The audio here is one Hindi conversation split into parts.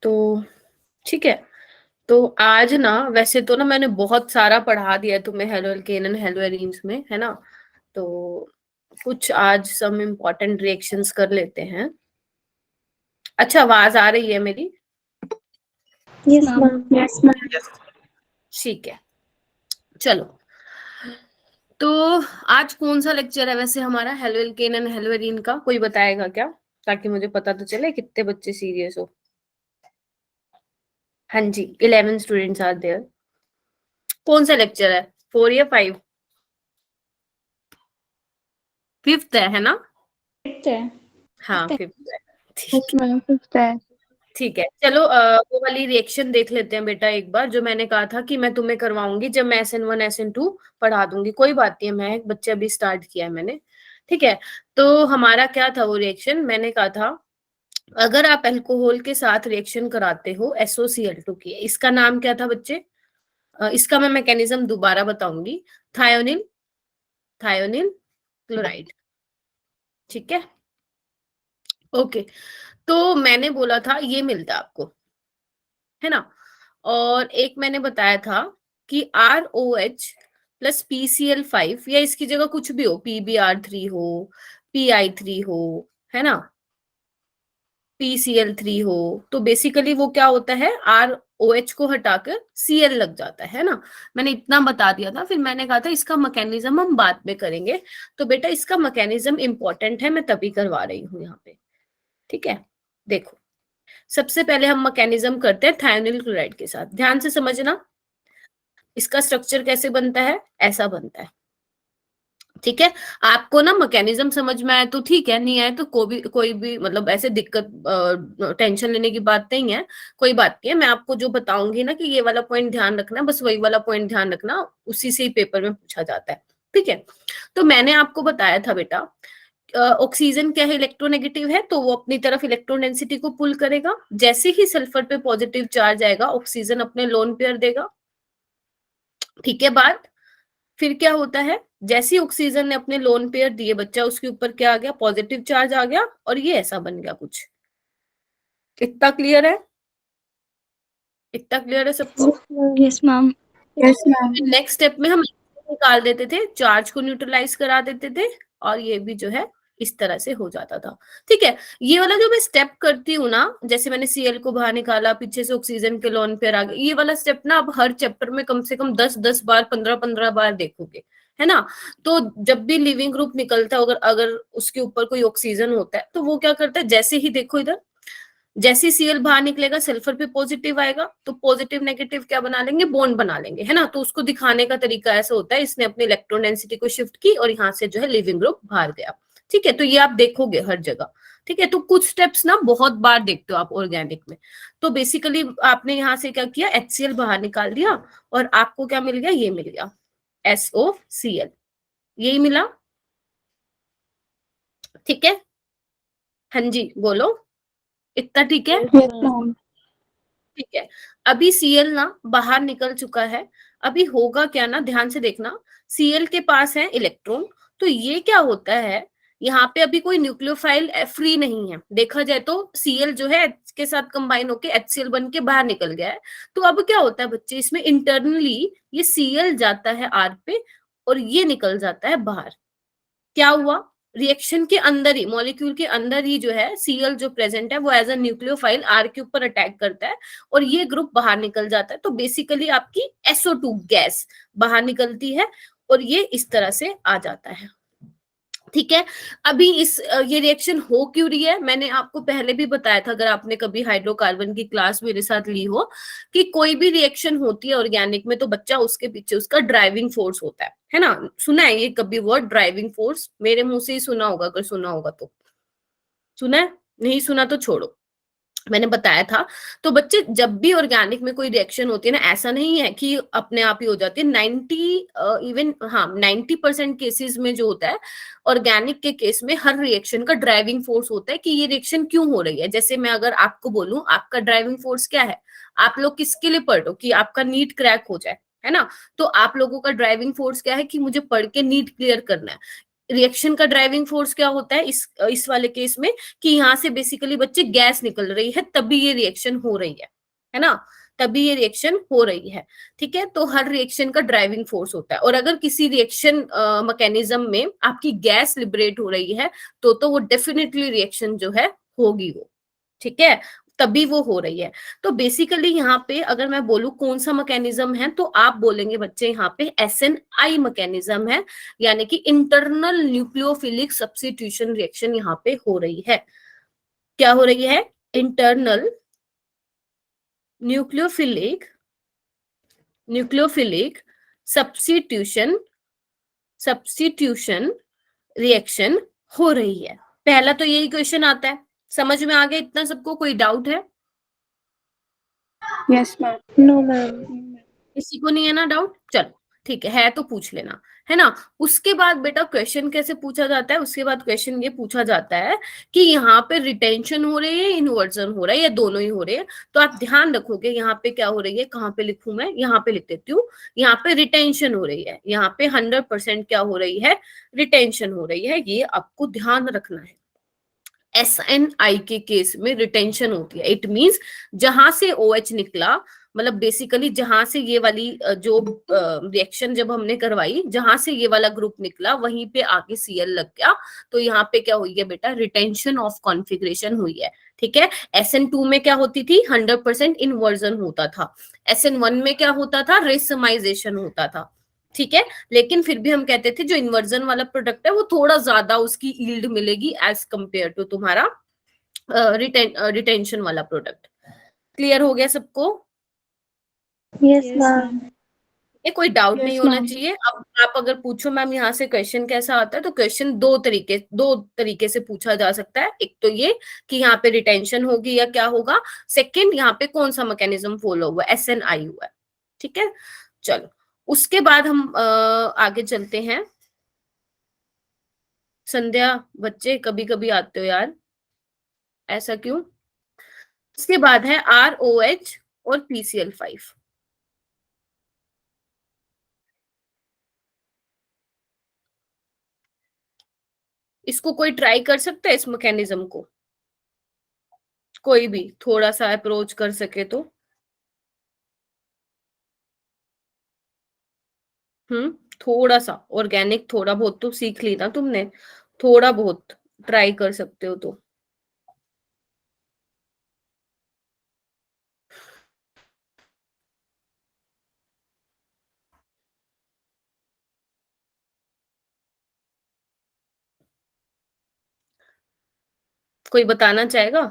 तो ठीक है, तो आज ना वैसे तो ना मैंने बहुत सारा पढ़ा दिया है तुम्हें halo alkane and hello arenes में, है ना। तो कुछ आज सम इम्पोर्टेंट रिएक्शंस कर लेते हैं। अच्छा, आवाज आ रही है मेरी? Yes ma'am. Yes ma'am. ठीक है, चलो। तो आज कौन सा लेक्चर है वैसे हमारा halo alkane and hello arene का? कोई बताएगा क्या, ताकि मुझे पता तो चले कितने बच्चे सीरियस हो। हाँ जी, 11 स्टूडेंट्स आर देयर। कौन सा लेक्चर है, 4 या 5? 5th है ना? हाँ 5th है। यस मैम, फिफ्थ है। ठीक है, चलो वो वाली रिएक्शन देख लेते हैं बेटा एक बार, जो मैंने कहा था कि मैं तुम्हें करवाऊंगी जब मैं SN1 SN2 पढ़ा दूंगी। कोई बात नहीं है, मैं एक बच्चे अभी स्टार्ट किया है मैंने। ठीक है, तो हमारा क्या था वो रिएक्शन? मैंने कहा था अगर आप अल्कोहल के साथ रिएक्शन कराते हो SOCl2 की, इसका नाम क्या था बच्चे? इसका मैं मैकेनिज्म दोबारा बताऊंगी। Thionyl thionyl chloride. ठीक है, ओके। तो मैंने बोला था ये मिलता है आपको, है ना। और एक मैंने बताया था कि ROH प्लस PCl5, या इसकी जगह कुछ भी हो, PbR3 हो, PI3 हो, है ना, PCl3 हो, तो बेसिकली वो क्या होता है, ROH को हटाकर Cl लग जाता है ना। मैंने इतना बता दिया था, फिर मैंने कहा था इसका मैकेनिज्म हम बाद में करेंगे। तो बेटा इसका मैकेनिज्म इंपॉर्टेंट है, मैं तभी करवा रही हूँ यहाँ पे। ठीक है, देखो सबसे पहले हम मैकेनिज्म करते हैं थायोनिल क्लोराइड के साथ। ध्यान से समझना, इसका स्ट्रक्चर कैसे बनता है, ऐसा बनता है। ठीक है, आपको ना मैकेनिज्म समझ में आए तो ठीक है, नहीं आए तो कोई भी मतलब ऐसे दिक्कत टेंशन लेने की बात नहीं है। कोई बात नहीं है, मैं आपको जो बताऊंगी ना कि ये वाला पॉइंट ध्यान रखना, बस वही वाला पॉइंट ध्यान रखना, उसी से ही पेपर में पूछा जाता है। ठीक है, तो मैंने आपको बताया था बेटा ऑक्सीजन क्या है, इलेक्ट्रोनेगेटिव है, तो वो अपनी तरफ इलेक्ट्रॉन डेंसिटी को पुल करेगा। जैसे ही सल्फर पे पॉजिटिव चार्ज आएगा, ऑक्सीजन अपने लोन पेयर देगा। ठीक है बात, फिर क्या होता है, जैसे ही ऑक्सीजन ने अपने लोन पेयर दिए बच्चा, उसके ऊपर क्या आ गया, पॉजिटिव चार्ज आ गया, और ये ऐसा बन गया कुछ। इतना क्लियर है? इतना क्लियर है सबको? Yes ma'am. Yes ma'am. Next step में हम निकाल देते थे, चार्ज को न्यूट्रलाइज करा देते थे, और ये भी जो है इस तरह से हो जाता था। ठीक है, ये वाला जो मैं स्टेप करती हूँ ना, जैसे मैंने Cl को बाहर निकाला, पीछे से ऑक्सीजन के लोन पेयर आ गए, ये वाला स्टेप ना आप हर चैप्टर में कम से कम 10-10 बार, 15-15 बार देखोगे, है ना। तो जब भी लिविंग ग्रुप निकलता है, अगर अगर उसके ऊपर कोई ऑक्सीजन होता है, तो वो क्या करता है, जैसे ही देखो इधर, जैसे Cl बाहर निकलेगा, सल्फर पे पॉजिटिव आएगा, तो पॉजिटिव नेगेटिव क्या बना लेंगे, बॉन्ड बना लेंगे, है ना। तो उसको दिखाने का तरीका ऐसा होता है, इसने अपनी इलेक्ट्रॉन डेंसिटी को शिफ्ट की और यहाँ से जो है लिविंग ग्रुप बाहर गया। ठीक है, तो ये आप देखोगे हर जगह। ठीक है, तो कुछ स्टेप्स ना बहुत बार देखते हो आप ऑर्गेनिक में। तो बेसिकली आपने यहाँ से क्या किया, HCl बाहर निकाल दिया, और आपको क्या मिल गया, ये मिल गया SOCl, यही मिला। ठीक है, हाँ जी बोलो, इतना ठीक है? Yes ma'am. ठीक है, अभी Cl ना बाहर निकल चुका है। अभी होगा क्या ना, ध्यान से देखना, Cl के पास है इलेक्ट्रॉन, तो ये क्या होता है, यहाँ पे अभी कोई न्यूक्लियोफाइल फ्री नहीं है। देखा जाए तो Cl जो है H के साथ कंबाइन होके HCl बन के बाहर निकल गया है। तो अब क्या होता है बच्चे, इसमें इंटरनली ये Cl जाता है R पे, और ये निकल जाता है बाहर। क्या हुआ, रिएक्शन के अंदर ही, मॉलिक्यूल के अंदर ही जो है Cl जो प्रेजेंट है, वो एज अ न्यूक्लियोफाइल R के ऊपर अटैक करता है, और ये ग्रुप बाहर निकल जाता है। तो बेसिकली आपकी SO2 गैस बाहर निकलती है, और ये इस तरह से आ जाता है। ठीक है, अभी ये रिएक्शन हो क्यों रही है, मैंने आपको पहले भी बताया था, अगर आपने कभी हाइड्रोकार्बन की क्लास मेरे साथ ली हो, कि कोई भी रिएक्शन होती है ऑर्गेनिक में, तो बच्चा उसके पीछे उसका ड्राइविंग फोर्स होता है ना। सुना है ये कभी वर्ड ड्राइविंग फोर्स? मेरे मुंह से ही सुना होगा, अगर सुना होगा तो। सुना है, नहीं सुना तो छोड़ो, मैंने बताया था। तो बच्चे जब भी ऑर्गेनिक में कोई रिएक्शन होती है ना, ऐसा नहीं है कि अपने आप ही हो जाती है। 90% केसेस में जो होता है ऑर्गेनिक के केस में, हर रिएक्शन का ड्राइविंग फोर्स होता है कि ये रिएक्शन क्यों हो रही है। जैसे मैं अगर आपको बोलूं आपका ड्राइविंग फोर्स क्या है, आप लोग किसके लिए पढ़ो, कि आपका नीट क्रैक हो जाए, है ना। तो आप लोगों का ड्राइविंग फोर्स क्या है, कि मुझे पढ़ के नीट क्लियर करना है। रिएक्शन का ड्राइविंग फोर्स क्या होता है इस वाले केस में, कि यहाँ से बेसिकली बच्चे गैस निकल रही है तभी ये रिएक्शन हो रही है ना, तभी ये रिएक्शन हो रही है। ठीक है, तो हर रिएक्शन का ड्राइविंग फोर्स होता है, और अगर किसी रिएक्शन मैकेनिज्म में आपकी गैस लिबरेट हो रही है तो वो डेफिनेटली रिएक्शन जो है होगी वो। ठीक है, तभी वो हो रही है। तो बेसिकली यहाँ पे अगर मैं बोलूं कौन सा मैकेनिज्म है, तो आप बोलेंगे बच्चे यहाँ पे SNI मैकेनिज्म है, यानी कि इंटरनल न्यूक्लियोफिलिक सब्स्टिट्यूशन रिएक्शन यहाँ पे हो रही है। क्या हो रही है? इंटरनल न्यूक्लियोफिलिक सब्स्टिट्यूशन रिएक्शन हो रही है। पहला तो यही क्वेश्चन आता है, समझ में आ गया इतना सबको? कोई डाउट है? Yes ma'am. No ma'am. किसी को नहीं है ना डाउट? चलो ठीक है तो पूछ लेना, है ना। उसके बाद बेटा क्वेश्चन कैसे पूछा जाता है, उसके बाद क्वेश्चन ये पूछा जाता है कि यहाँ पे रिटेंशन हो रही है, इन्वर्जन हो रहा है, या दोनों ही हो रहे हैं। तो आप ध्यान रखोगे यहाँ पे क्या हो रही है, कहाँ पे लिखूं मैं, यहाँ पे लिख देती हूँ। यहाँ पे रिटेंशन हो रही है, यहाँ पे 100% क्या हो रही है, रिटेंशन हो रही है, ये आपको ध्यान रखना है। SNI के केस में रिटेंशन होती है, इट मींस जहां से OH निकला, मतलब बेसिकली जहां से ये वाली जो रिएक्शन जब हमने करवाई, जहां से ये वाला ग्रुप निकला वहीं पे आके Cl लग गया, तो यहाँ पे क्या हुई है बेटा, रिटेंशन ऑफ कॉन्फ़िगरेशन हुई है। ठीक है, SN2 में क्या होती थी, 100% इन्वर्जन होता था। SN1 में क्या होता था, रेसमाइजेशन होता था। ठीक है, लेकिन फिर भी हम कहते थे जो इन्वर्जन वाला प्रोडक्ट है वो थोड़ा ज्यादा उसकी यील्ड मिलेगी एज कंपेयर टू तुम्हारा रिटेंशन वाला प्रोडक्ट। क्लियर हो गया सबको? Yes ma'am. ये कोई डाउट Yes, नहीं होना ma'am. चाहिए। अब आप अगर पूछो मैम यहाँ से क्वेश्चन कैसा आता है, तो क्वेश्चन दो तरीके से पूछा जा सकता है। एक तो ये कि यहाँ पे रिटेंशन होगी या क्या होगा, सेकंड यहाँ पे कौन सा मैकेनिज्म फॉलो हुआ, SNI हुआ है। ठीक है, चलो उसके बाद हम आगे चलते हैं। संध्या, बच्चे कभी कभी आते हो यार, ऐसा क्यों? उसके बाद है ROH और PCl5। इसको कोई ट्राई कर सकता है, इस मैकेनिज्म को? कोई भी थोड़ा सा अप्रोच कर सके तो। थोड़ा सा ऑर्गेनिक, थोड़ा बहुत तो सीख ली ना तुमने, थोड़ा बहुत ट्राई कर सकते हो तो। कोई बताना चाहेगा?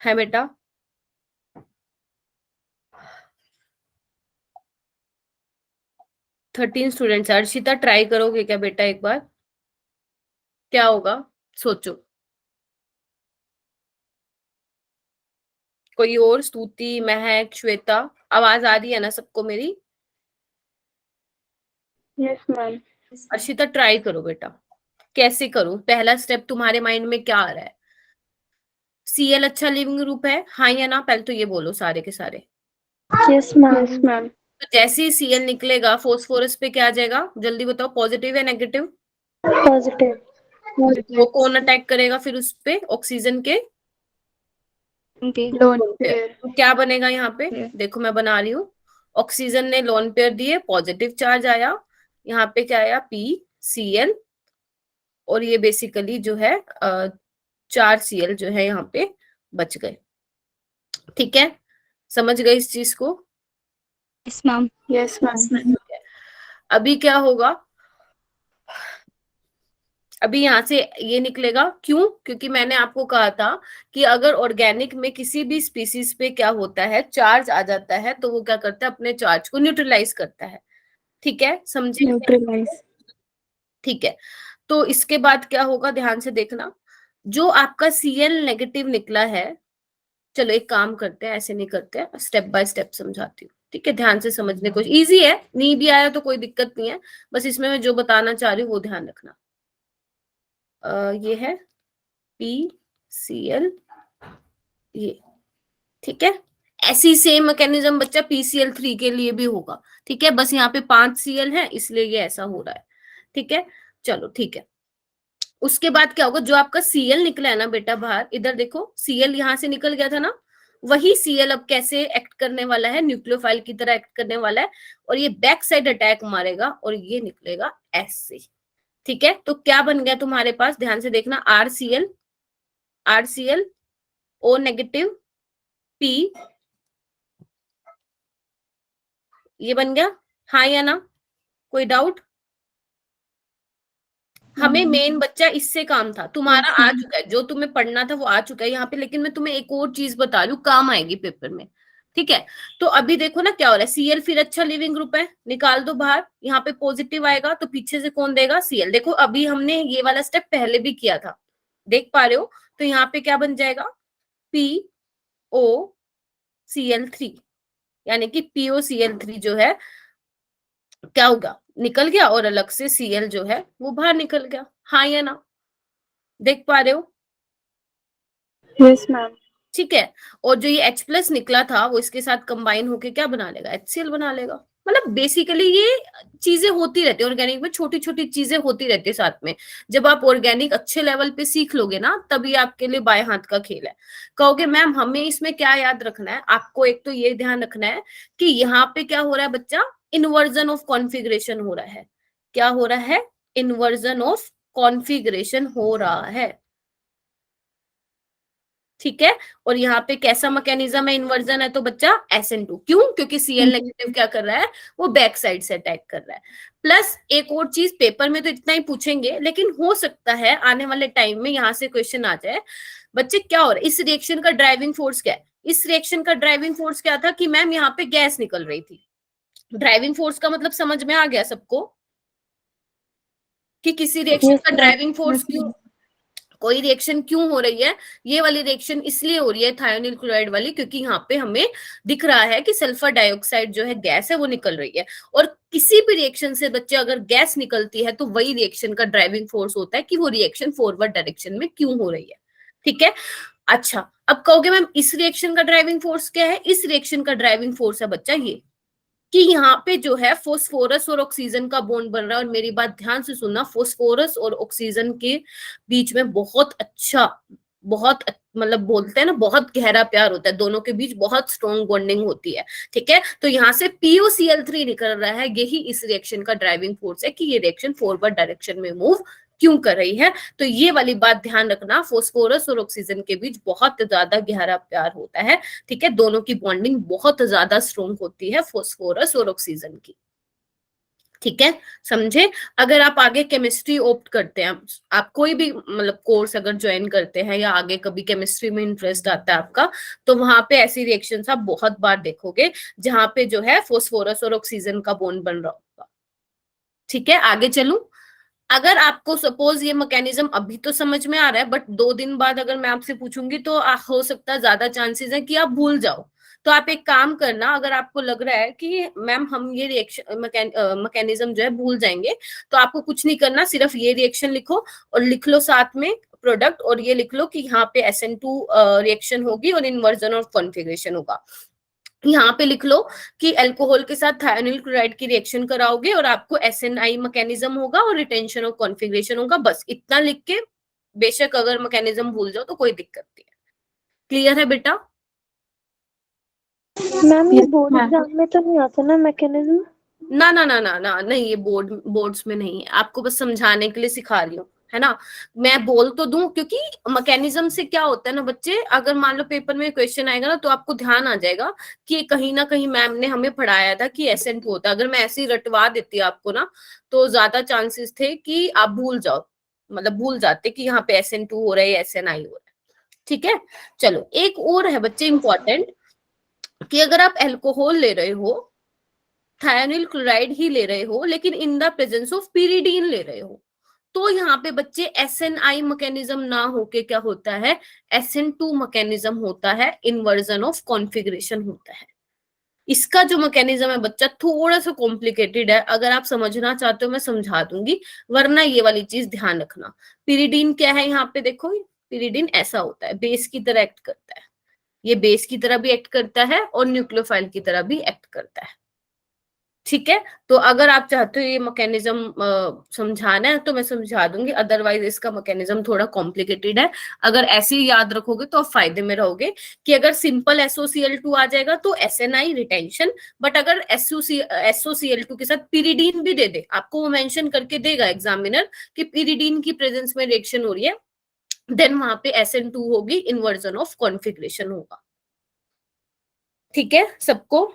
है बेटा? Thirteen students. अर्शिता ट्राई करोगे क्या बेटा एक बार? क्या होगा, सोचो। कोई और? स्तुति, महक, श्वेता, आवाज आ रही है ना सबको मेरी? Yes, ma'am. अर्शिता ट्राई करो बेटा। कैसे करूं, पहला स्टेप तुम्हारे माइंड में क्या आ रहा है? Cl अच्छा लिविंग ग्रुप है, हाँ या ना? पहले तो ये बोलो सारे के सारे। Yes Yes, ma'am. ma'am. तो जैसे ही Cl निकलेगा फोस्फोरस पे क्या आ जाएगा, जल्दी बताओ, पॉजिटिव या नेगेटिव? पॉजिटिव। वो कौन अटैक करेगा फिर उस पे, ऑक्सीजन के Lone पेयर। pair. तो क्या बनेगा यहाँ पे, Pair. देखो मैं बना रही हूँ। ऑक्सीजन ने लोन पेयर दिए, पॉजिटिव चार्ज आया, यहाँ पे क्या आया, PCl, और ये बेसिकली जो है 4 Cl जो है यहाँ पे बच गए। ठीक है, समझ गए इस चीज को? Yes, ma'am. Yes, ma'am. अभी क्या होगा, अभी यहाँ से ये निकलेगा, क्यों? क्योंकि मैंने आपको कहा था कि अगर ऑर्गेनिक में किसी भी स्पीसीज पे क्या होता है, चार्ज आ जाता है, तो वो क्या करता है, अपने चार्ज को न्यूट्रलाइज करता है। ठीक है, समझे? Neutralize. ठीक है, तो इसके बाद क्या होगा, ध्यान से देखना। जो आपका Cl नेगेटिव निकला है, चलो एक काम करते हैं, ऐसे नहीं करते हैं, स्टेप बाय स्टेप समझाती हूँ। ठीक है, ध्यान से समझने को, इजी है, नहीं भी आया तो कोई दिक्कत नहीं है, बस इसमें मैं जो बताना चाह रही हूँ वो ध्यान रखना। ये है PCl, ये, ठीक है। ऐसी सेम मैकेनिज्म बच्चा PCl3 के लिए भी होगा, ठीक है, बस यहाँ पे 5 Cl है इसलिए ये ऐसा हो रहा है, ठीक है। चलो ठीक है, उसके बाद क्या होगा, जो आपका Cl निकला है ना बेटा बाहर, इधर देखो Cl यहाँ से निकल गया था ना, वही Cl अब कैसे एक्ट करने वाला है, न्यूक्लियोफाइल की तरह एक्ट करने वाला है, और ये बैक साइड अटैक मारेगा और ये निकलेगा ऐसे, ठीक है। तो क्या बन गया तुम्हारे पास, ध्यान से देखना, RCl O नेगेटिव P, ये बन गया, हाँ या ना, कोई डाउट? हमें मेन बच्चा इससे काम था, तुम्हारा आ चुका है, जो तुम्हें पढ़ना था वो आ चुका है यहाँ पे, लेकिन मैं तुम्हें एक और चीज बता रही हूँ, काम आएगी पेपर में, ठीक है। तो अभी देखो ना क्या हो रहा है, Cl फिर अच्छा लिविंग ग्रुप है, निकाल दो बाहर, यहाँ पे पॉजिटिव आएगा तो पीछे से कौन देगा, Cl। देखो अभी हमने ये वाला स्टेप पहले भी किया था, देख पा रहे हो, तो यहाँ पे क्या बन जाएगा, POCl3, यानी कि POCl3 जो है क्या होगा, निकल गया, और अलग से Cl जो है वो बाहर निकल गया, हाँ या ना, देख पा रहे हो? Yes ma'am. ठीक है, और जो ये H+ निकला था वो इसके साथ कंबाइन होके क्या बना लेगा, HCl बना लेगा। मतलब बेसिकली ये चीजें होती रहती है ऑर्गेनिक में, छोटी छोटी चीजें होती रहती है साथ में। जब आप ऑर्गेनिक अच्छे लेवल पे सीख लोगे ना, तभी आपके लिए बाएं हाथ का खेल है। कहोगे मैम हमें इसमें क्या याद रखना है, आपको एक तो ये ध्यान रखना है कि यहाँ पे क्या हो रहा है बच्चा, इन्वर्जन ऑफ कॉन्फ़िगरेशन हो रहा है। क्या हो रहा है, इन्वर्जन ऑफ कॉन्फ़िगरेशन हो रहा है, ठीक है। और यहाँ पे कैसा मैकेनिज्म है, इन्वर्जन है तो बच्चा SN2, क्यों, क्योंकि Cl नेगेटिव क्या कर रहा है, वो बैक साइड से अटैक कर रहा है। प्लस एक और चीज, पेपर में तो इतना ही पूछेंगे, लेकिन हो सकता है आने वाले टाइम में यहाँ से क्वेश्चन आ जाए, बच्चे क्या हो रहा है, इस रिएक्शन का ड्राइविंग फोर्स क्या है। इस रिएक्शन का ड्राइविंग फोर्स क्या था कि मैम यहाँ पे गैस निकल रही थी। ड्राइविंग फोर्स का मतलब समझ में आ गया सबको, कि किसी रिएक्शन Yes, का ma'am. ड्राइविंग फोर्स क्यों, कोई रिएक्शन क्यों हो रही है, ये वाली रिएक्शन इसलिए हो रही है थायोनिल क्लोराइड वाली, क्योंकि यहाँ पे हमें दिख रहा है कि सल्फर डाइऑक्साइड जो है गैस है वो निकल रही है। और किसी भी रिएक्शन से बच्चे अगर गैस निकलती है तो वही रिएक्शन का ड्राइविंग फोर्स होता है कि वो रिएक्शन फॉरवर्ड डायरेक्शन में क्यों हो रही है, ठीक है। अच्छा, अब कहोगे मैम इस रिएक्शन का ड्राइविंग फोर्स क्या है, इस रिएक्शन का ड्राइविंग फोर्स है बच्चा ये, कि यहाँ पे जो है फोस्फोरस और ऑक्सीजन का बॉन्ड बन रहा है। और मेरी बात ध्यान से सुनना, फोस्फोरस और ऑक्सीजन के बीच में बहुत अच्छा, मतलब बोलते हैं ना बहुत गहरा प्यार होता है, दोनों के बीच बहुत स्ट्रॉन्ग बॉन्डिंग होती है, ठीक है। तो यहाँ से POCl3 निकल रहा है, यही इस रिएक्शन का ड्राइविंग फोर्स है कि ये रिएक्शन फॉरवर्ड डायरेक्शन में मूव क्यों कर रही है। तो ये वाली बात ध्यान रखना, फोस्फोरस और ऑक्सीजन के बीच बहुत ज्यादा गहरा प्यार होता है, ठीक है। दोनों की बॉन्डिंग बहुत ज्यादा स्ट्रॉन्ग होती है, फोस्फोरस और ऑक्सीजन की, ठीक है, समझे। अगर आप आगे केमिस्ट्री ऑप्ट करते हैं, आप कोई भी मतलब कोर्स अगर ज्वाइन करते हैं या आगे कभी केमिस्ट्री में इंटरेस्ट आता है आपका, तो वहां पे ऐसी रिएक्शंस आप बहुत बार देखोगे जहां पे जो है फोस्फोरस और ऑक्सीजन का बॉन्ड बन रहा होगा, ठीक है। आगे चलूं, अगर आपको सपोज ये मैकेनिज्म अभी तो समझ में आ रहा है, बट 2 दिन बाद अगर मैं आपसे पूछूंगी तो हो सकता है ज्यादा चांसेस है कि आप भूल जाओ। तो आप एक काम करना, अगर आपको लग रहा है कि मैम हम ये रिएक्शन मैकेनिज्म जो है भूल जाएंगे, तो आपको कुछ नहीं करना, सिर्फ ये रिएक्शन लिखो और लिख लो साथ में प्रोडक्ट, और ये लिख लो कि यहाँ पे SN2 रिएक्शन होगी और इन्वर्जन ऑफ कॉन्फ़िगरेशन होगा। यहाँ पे लिख लो कि अल्कोहल के साथ थायोनिल क्लोराइड की रिएक्शन कराओगे और आपको SNI मैकेनिज्म होगा और रिटेंशन ऑफ कॉन्फ़िगरेशन होगा, बस इतना लिख के बेशक अगर मैकेनिज्म भूल जाओ तो कोई दिक्कत नहीं है। क्लियर है बेटा? मैम ये बोर्ड एग्जाम में तो नहीं आता ना मैकेनिज्म? ना ना ना ना ना नहीं, ये बोर्ड्स में नहीं है, आपको बस समझाने के लिए सिखा रही हूँ, है ना। मैं बोल तो दूं, क्योंकि मैकेनिज्म से क्या होता है ना बच्चे, अगर मान लो पेपर में क्वेश्चन आएगा ना तो आपको ध्यान आ जाएगा कि कहीं ना कहीं मैम ने हमें पढ़ाया था कि SN2 होता है। अगर मैं ऐसे ही रटवा देती आपको ना, तो ज्यादा चांसेस थे कि आप भूल जाओ, मतलब भूल जाते कि यहाँ पे SN2 हो रहा है या SNI हो रहा है, ठीक है। चलो एक और है बच्चे इंपॉर्टेंट, कि अगर आप अल्कोहल ले रहे हो, थायोनिल क्लोराइड ही ले रहे हो, लेकिन in the presence of pyridine ले रहे हो, तो यहाँ पे बच्चे SNI मैकेनिज्म ना होके क्या होता है, SN2 मैकेनिज्म होता है, इन्वर्जन ऑफ कॉन्फ़िगरेशन होता है। इसका जो मैकेनिज्म है बच्चा थोड़ा सा कॉम्प्लिकेटेड है, अगर आप समझना चाहते हो मैं समझा दूंगी, वरना ये वाली चीज ध्यान रखना। pyridine क्या है, यहाँ पे देखो pyridine ऐसा होता है, बेस की तरह एक्ट करता है, ये बेस की तरह भी एक्ट करता है और न्यूक्लियोफाइल की तरह भी एक्ट करता है। ठीक है, तो अगर आप चाहते हो ये मैकेनिज्म समझाना है तो मैं समझा दूंगी, अदरवाइज इसका मैकेनिज्म थोड़ा कॉम्प्लिकेटेड है। अगर ऐसे ही याद रखोगे तो आप फायदे में रहोगे कि अगर सिंपल SOCl2 आ जाएगा तो SNI रिटेंशन, बट अगर SOCl2 के साथ पिरिडीन भी दे दे, आपको वो मेंशन करके देगा एग्जामिनर कि पिरिडीन की प्रेजेंस में रिएक्शन हो रही है, देन वहां पे SN2 होगी, इन्वर्जन ऑफ कॉन्फिग्रेशन होगा। ठीक है सबको?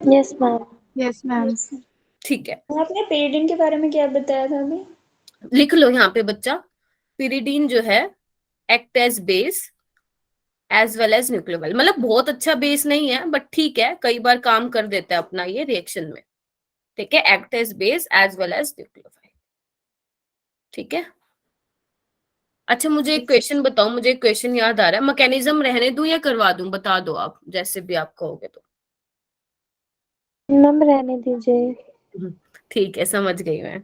Yes ma'am. Yes ma'am. ठीक है, आपने पेरिडीन के बारे में क्या बताया था अभी? लिख लो यहाँ पे बच्चा, पिरिडीन जो है act as base as well as nucleophile, मतलब बहुत अच्छा बेस नहीं है बट ठीक है, कई बार काम कर देता है अपना ये रिएक्शन में। ठीक है, act as base as well as nucleophile. ठीक है, अच्छा मुझे एक क्वेश्चन बताओ, मुझे एक क्वेश्चन याद आ रहा है, मैकेनिज्म रहने दूं या करवा दूं, बता दो आप, जैसे भी आप कहोगे तो। मैम रहने दीजिए। ठीक है, समझ गई मैं।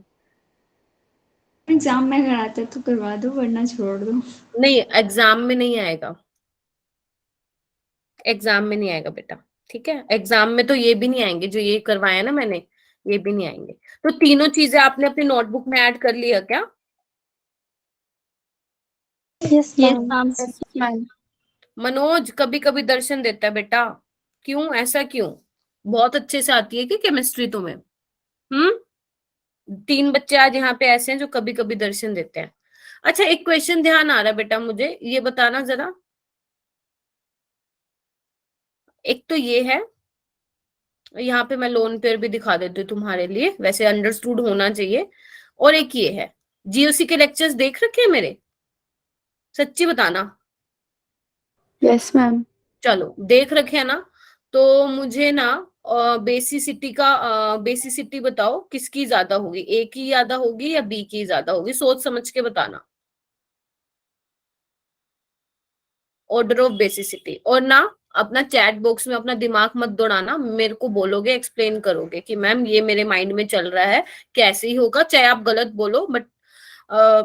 एग्जाम में कराते तो करवा दो, वरना छोड़ दो। नहीं, एग्जाम में नहीं आएगा, एग्जाम में नहीं आएगा बेटा। ठीक है, एग्जाम में तो ये भी नहीं आएंगे जो ये करवाया ना मैंने, ये भी नहीं आएंगे। तो तीनों चीजें आपने अपनी नोटबुक में ऐड कर लिया क्या? Yes yes ma'am. Ma'am. Manoj कभी कभी दर्शन देता है बेटा, क्यों, ऐसा क्यों? बहुत अच्छे से आती है कि केमिस्ट्री तुम्हें? 3 बच्चे आज यहाँ पे ऐसे हैं जो कभी कभी दर्शन देते हैं। अच्छा एक क्वेश्चन ध्यान आ रहा है बेटा, मुझे ये बताना जरा, एक तो ये है, यहाँ पे मैं लोन पेयर भी दिखा देती हूँ तुम्हारे लिए, वैसे अंडरस्टूड होना चाहिए। और एक ये है, GOC के लेक्चर्स देख रखे हैं मेरे, सच्ची बताना। Yes ma'am. चलो देख रखे हैं ना, तो मुझे ना बेसिसिटी बताओ, किसकी ज्यादा होगी, ए की ज्यादा होगी या बी की ज्यादा होगी, सोच समझ के बताना। ऑर्डर ऑफ बेसिसिटी, और ना अपना चैट बॉक्स में अपना दिमाग मत दौड़ाना, मेरे को बोलोगे, एक्सप्लेन करोगे कि मैम ये मेरे माइंड में चल रहा है, कैसे ही होगा, चाहे आप गलत बोलो, बट आई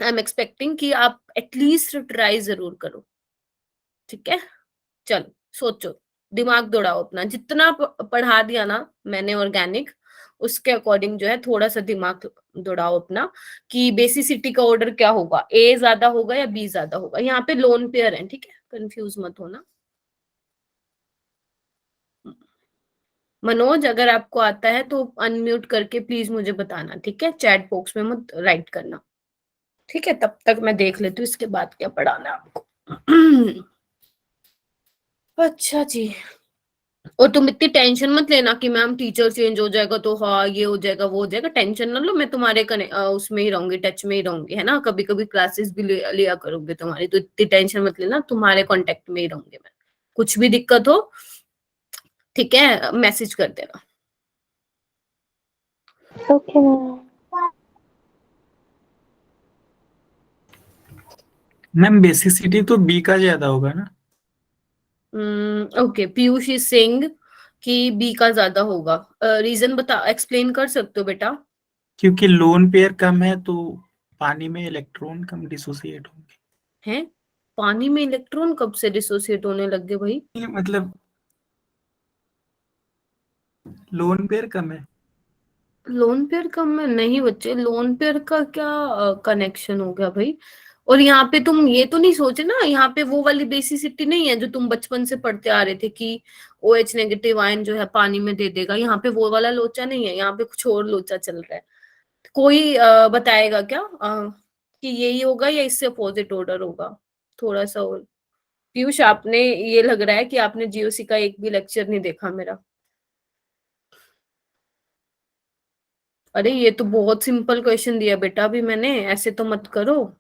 एम एक्सपेक्टिंग कि आप एटलीस्ट ट्राई जरूर करो। ठीक है, चलो सोचो, दिमाग दौड़ाओ अपना, जितना पढ़ा दिया ना मैंने ऑर्गेनिक, उसके अकॉर्डिंग जो है थोड़ा सा दिमाग दौड़ाओ अपना, कि बेसिसिटी का ऑर्डर क्या होगा, ए ज्यादा होगा या बी ज्यादा होगा। यहाँ पे लोन पेयर है, ठीक है, कंफ्यूज मत होना। मनोज अगर आपको आता है तो अनम्यूट करके प्लीज मुझे बताना, ठीक है, चैट बॉक्स में मत राइट करना। ठीक है, तब तक मैं देख लेती हूँ इसके बाद क्या पढ़ाना है आपको। अच्छा जी, और तुम इतनी टेंशन मत लेना कि मैम टीचर चेंज हो जाएगा तो हाँ ये हो जाएगा वो हो जाएगा, टेंशन ना लो, मैं तुम्हारे उसमें ही रहूंगी, टच में ही रहूंगी, है ना, कभी कभी क्लासेस भी लिया करूंगी तुम्हारी, तो इतनी टेंशन मत लेना, तुम्हारे कांटेक्ट में ही रहूंगी मैं, कुछ भी दिक्कत हो ठीक है मैसेज कर देना। Okay ma'am. मैम बेसिसिटी तो बी का ज्यादा होगा ना? ओके, पीयूष सिंह कि बी का ज्यादा होगा, रीजन बता, एक्सप्लेन कर सकते हो बेटा? क्योंकि लोन पेयर कम है तो पानी में इलेक्ट्रॉन कम डिसोसिएट होंगे। हैं, पानी में इलेक्ट्रॉन कब से डिसोसिएट होने लग गए भाई? ये मतलब लोन पेयर कम है। लोन पेयर कम में नहीं बच्चे, लोन पेयर का क्या कनेक्शन हो गया भाई? और यहाँ पे तुम ये तो नहीं सोचे ना, यहाँ पे वो वाली बेसिसिटी नहीं है जो तुम बचपन से पढ़ते आ रहे थे कि OH नेगेटिव आयन जो है पानी में दे देगा, यहाँ पे वो वाला लोचा नहीं है, यहाँ पे कुछ और लोचा चल रहा है। कोई बताएगा क्या कि यही होगा या इससे अपोजिट ऑर्डर होगा? थोड़ा सा और पीयूष, आपने, ये लग रहा है कि आपने GOC का एक भी लेक्चर नहीं देखा मेरा। अरे ये तो बहुत सिंपल क्वेश्चन दिया बेटा अभी मैंने, ऐसे तो मत करो।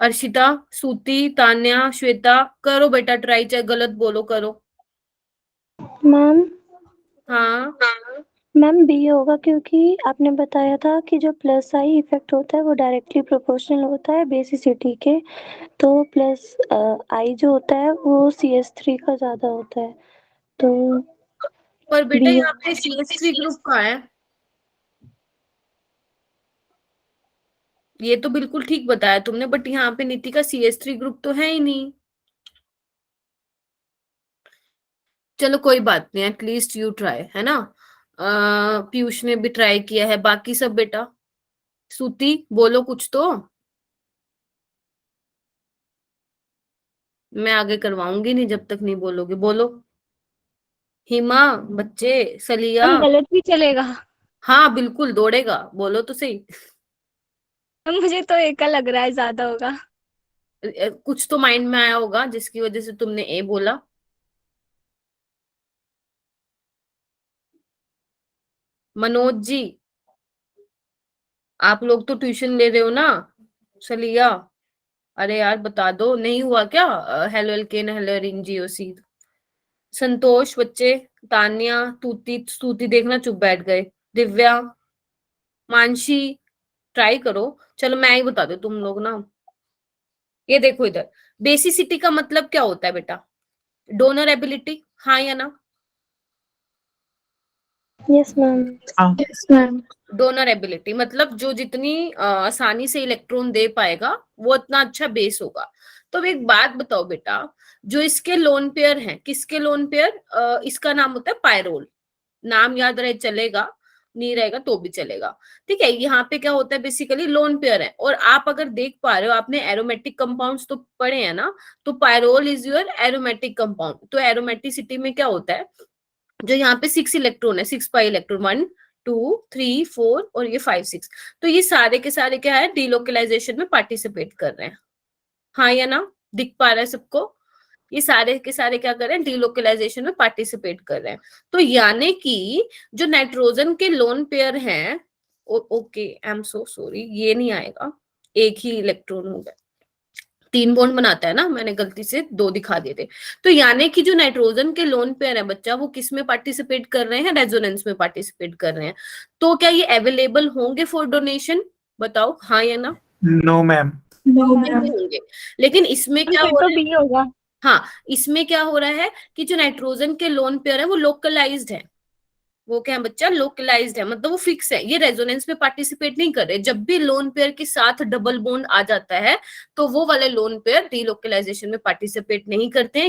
अर्शिता, सूती, तान्या, श्वेता, करो बेटा ट्राई, चाहे गलत बोलो, करो। मैम हाँ, मैम बी होगा, क्योंकि आपने बताया था कि जो प्लस आई इफेक्ट होता है वो डायरेक्टली प्रोपोर्शनल होता है बेसिसिटी के, तो प्लस आई जो होता है वो CS3 का ज्यादा होता है, तो पर बेटा बी। यहाँ पे CH3 ग्रुप कहाँ है? ये तो बिल्कुल ठीक बताया तुमने, बट यहाँ पे नीति का CH3 ग्रुप तो है ही नहीं। चलो कोई बात नहीं, एटलीस्ट यू ट्राई, है ना। पीयूष ने भी ट्राई किया है, बाकी सब बेटा। सूती बोलो कुछ तो, मैं आगे करवाऊंगी नहीं जब तक नहीं बोलोगे। बोलो हिमा, बच्चे, सलिया। हम गलत भी चलेगा। हाँ बिल्कुल दौड़ेगा, बोलो तो सही। मुझे तो एक का लग रहा है ज्यादा होगा। कुछ तो माइंड में आया होगा जिसकी वजह से तुमने ए बोला। मनोज जी, आप लोग तो ट्यूशन ले रहे हो ना। सलिया, अरे यार बता दो, नहीं हुआ क्या? हेलो एल्केन, हेलो एरिंजीओसी। संतोष बच्चे, तान्या, तूती, स्तुति देखना चुप बैठ गए। दिव्या, मानसी, ट्राई करो। चलो मैं ही बता दू तुम लोग ना। ये देखो इधर, बेसिसिटी का मतलब क्या होता है बेटा? डोनर एबिलिटी, हाँ या ना? Yes ma'am. हाँ, Yes, ma'am. डोनर एबिलिटी मतलब जो जितनी आसानी से इलेक्ट्रॉन दे पाएगा वो इतना अच्छा बेस होगा। तो अब एक बात बताओ बेटा, जो इसके लोन पेयर हैं, किसके लोन पेयर? इसका नाम होता है पायरोल। नाम याद रहे चलेगा, नहीं रहेगा तो भी चलेगा। ठीक है, यहाँ पे क्या होता है, बेसिकली लोन पेयर है। और आप अगर देख पा रहे हो, आपने एरोमेटिक कंपाउंड्स तो पढ़े हैं ना, तो pyrrole is your aromatic compound. तो एरोमेटिसिटी में क्या होता है, जो यहाँ पे 6 इलेक्ट्रॉन है, 6 पाई इलेक्ट्रॉन, 1 2 3 4 और ये 5 6, तो ये सारे के सारे क्या है, डीलोकलाइजेशन में पार्टिसिपेट कर रहे हैं। हाँ या ना? दिख पा रहा है सबको? ये सारे के सारे क्या कर रहे हैं, डीलोकलाइजेशन में पार्टिसिपेट कर रहे हैं। तो यानी कि जो नाइट्रोजन के लोन पेयर हैं, okay I am so sorry, ये नहीं आएगा, एक ही इलेक्ट्रॉन हो गया। 3 बॉन्ड बनाता है ना, मैंने गलती से 2 दिखा दिए थे। तो यानी कि जो नाइट्रोजन के लोन पेयर है बच्चा, वो किस में पार्टिसिपेट कर रहे हैं? रेजोनेंस में पार्टिसिपेट कर रहे हैं। तो क्या ये अवेलेबल होंगे फॉर डोनेशन? बताओ हाँ या ना? No ma'am. No, नहीं ma'am. होंगे। लेकिन इसमें क्या फिर हो तो रहा है, बी होगा। हाँ इसमें क्या हो रहा है कि जो नाइट्रोजन के लोन पेयर है वो लोकलाइज्ड है। वो क्या है बच्चा? लोकलाइज्ड है, मतलब वो फिक्स है, ये रेजोनेंस में पार्टिसिपेट नहीं कर रहे। जब भी लोन पेयर के साथ डबल बॉन्ड आ जाता है तो वो वाले लोन पेयर डीलोकलाइजेशन में पार्टिसिपेट नहीं करते हैं।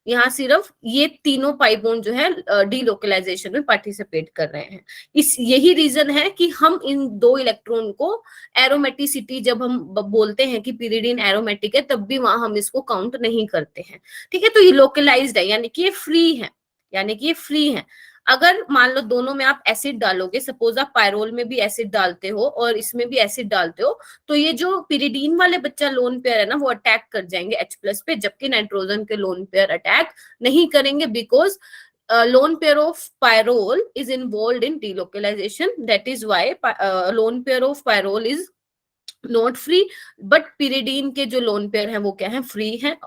यहाँ सिर्फ ये तीनों पाई बॉन्ड जो है डीलोकलाइजेशन में पार्टिसिपेट कर रहे हैं। यही रीजन है कि हम इन 2 इलेक्ट्रॉन को एरोमेटिसिटी, जब हम बोलते हैं कि पिरिडीन एरोमेटिक है, तब भी वहां हम इसको काउंट नहीं करते हैं। ठीक है, तो ये लोकलाइज्ड है, यानी कि ये फ्री है, यानी कि ये फ्री है। अगर मान लो दोनों में आप एसिड डालोगे, सपोज आप पायरोल में भी एसिड डालते हो और इसमें भी एसिड डालते हो, तो ये जो पिरिडीन वाले बच्चा लोन पेयर है ना, वो अटैक कर जाएंगे H+ पे, जबकि नाइट्रोजन के लोन पेयर अटैक नहीं करेंगे, because lone pair of pyrrole is involved in delocalization. That is why lone pair of pyrrole is not free, but pyridine के जो lone pair हैं वो क्या है, फ्री है।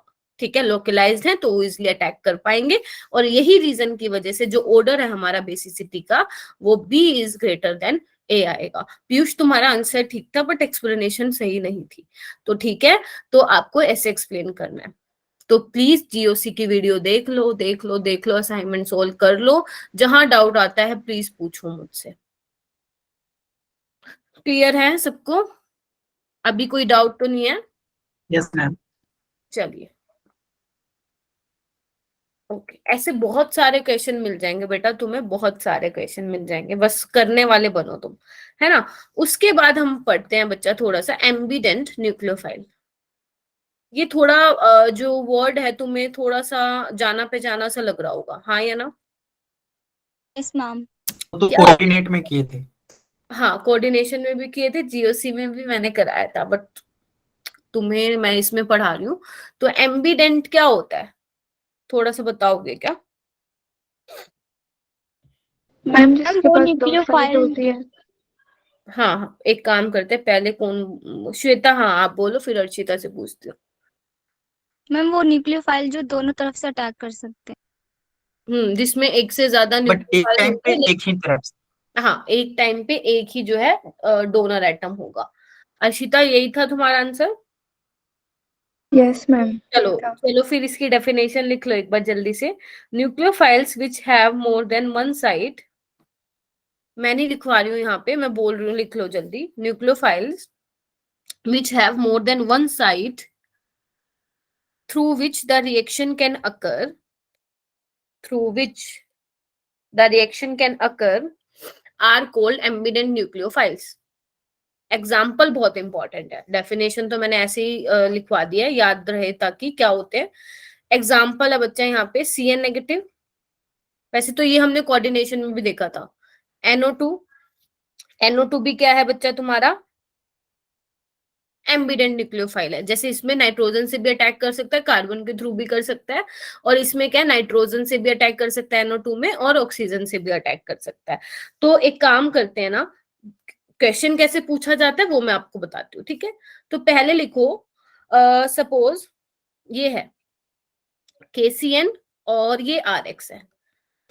ठीक है, लोकलाइज्ड है तो वो इजिली अटैक कर पाएंगे। और यही रीजन की वजह से जो ऑर्डर है हमारा बेसिसिटी का, वो B is greater than A आएगा। पीयूष तुम्हारा आंसर ठीक था, बट एक्सप्लेनेशन सही नहीं थी। तो ठीक है, तो आपको ऐसे एक्सप्लेन करना है। तो प्लीज जीओसी की वीडियो देख लो, देख लो, देख लो, असाइनमेंट सोल्व कर लो। जहां डाउट आता है प्लीज पूछो मुझसे। क्लियर है सबको? अभी कोई डाउट तो नहीं है? Yes ma'am. चलिए, ओके। ऐसे बहुत सारे क्वेश्चन मिल जाएंगे बेटा तुम्हें, बहुत सारे क्वेश्चन मिल जाएंगे, बस करने वाले बनो तुम, है ना। उसके बाद हम पढ़ते हैं बच्चा थोड़ा सा एम्बिडेंट न्यूक्लियोफाइल। ये थोड़ा जो वर्ड है तुम्हें थोड़ा सा जाना पहचाना सा लग रहा होगा, हाँ या ना? Yes ma'am. तो कोऑर्डिनेट में किए थे। हाँ कोऑर्डिनेशन में भी किए थे, जीओसी में भी मैंने कराया था, बट तुम्हें मैं इसमें पढ़ा रही हूँ। तो एम्बिडेंट क्या होता है, थोड़ा सा बताओगे क्या? मैम जिसके वो पास 2 न्यूक्लियोफाइल साइड होती है। हाँ हाँ, एक काम करते हैं, पहले कौन, श्वेता, हाँ आप बोलो, फिर अर्चिता से पूछते हो। मैम वो न्यूक्लियोफाइल जो दोनों तरफ से अटैक कर सकते हैं। जिसमें एक से ज्यादा बट एक न्यूक्लियोफाइल टाइम होते पे हैं। एक ही तरफ से। हाँ, एक टाइम पे एक ही जो है डोनर एटम होगा। अर्शिता यही था तुम्हारा आंसर? Yes, ma'am. चलो चलो, फिर इसकी डेफिनेशन लिख लो एक बार जल्दी से। Nucleophiles which have more than one site, मैं नहीं लिखवा रही हूँ यहाँ पे, मैं बोल रही हूँ, लिख लो जल्दी। Nucleophiles which have more than one site through which the reaction can occur through which the reaction can occur are called ambident nucleophiles. Example बहुत इंपॉर्टेंट है, डेफिनेशन तो मैंने ऐसे ही लिखवा दिया है, याद रहे ताकि क्या होते हैं। एग्जाम्पल है बच्चा यहाँ पे CN नेगेटिव, वैसे तो ये हमने कोऑर्डिनेशन में भी देखा था। NO2, NO2 भी क्या है बच्चा तुम्हारा एम्बिडेंट न्यूक्लियोफाइल है। जैसे इसमें नाइट्रोजन से भी अटैक कर सकता है, कार्बन के थ्रू भी कर सकता है, और इसमें क्या नाइट्रोजन से भी अटैक कर सकता है NO2 में, और ऑक्सीजन से भी अटैक कर सकता है। तो एक काम करते हैं ना, क्वेश्चन कैसे पूछा जाता है वो मैं आपको बताती हूँ, ठीक है। तो पहले लिखो, सपोज ये है KCN और ये RX है,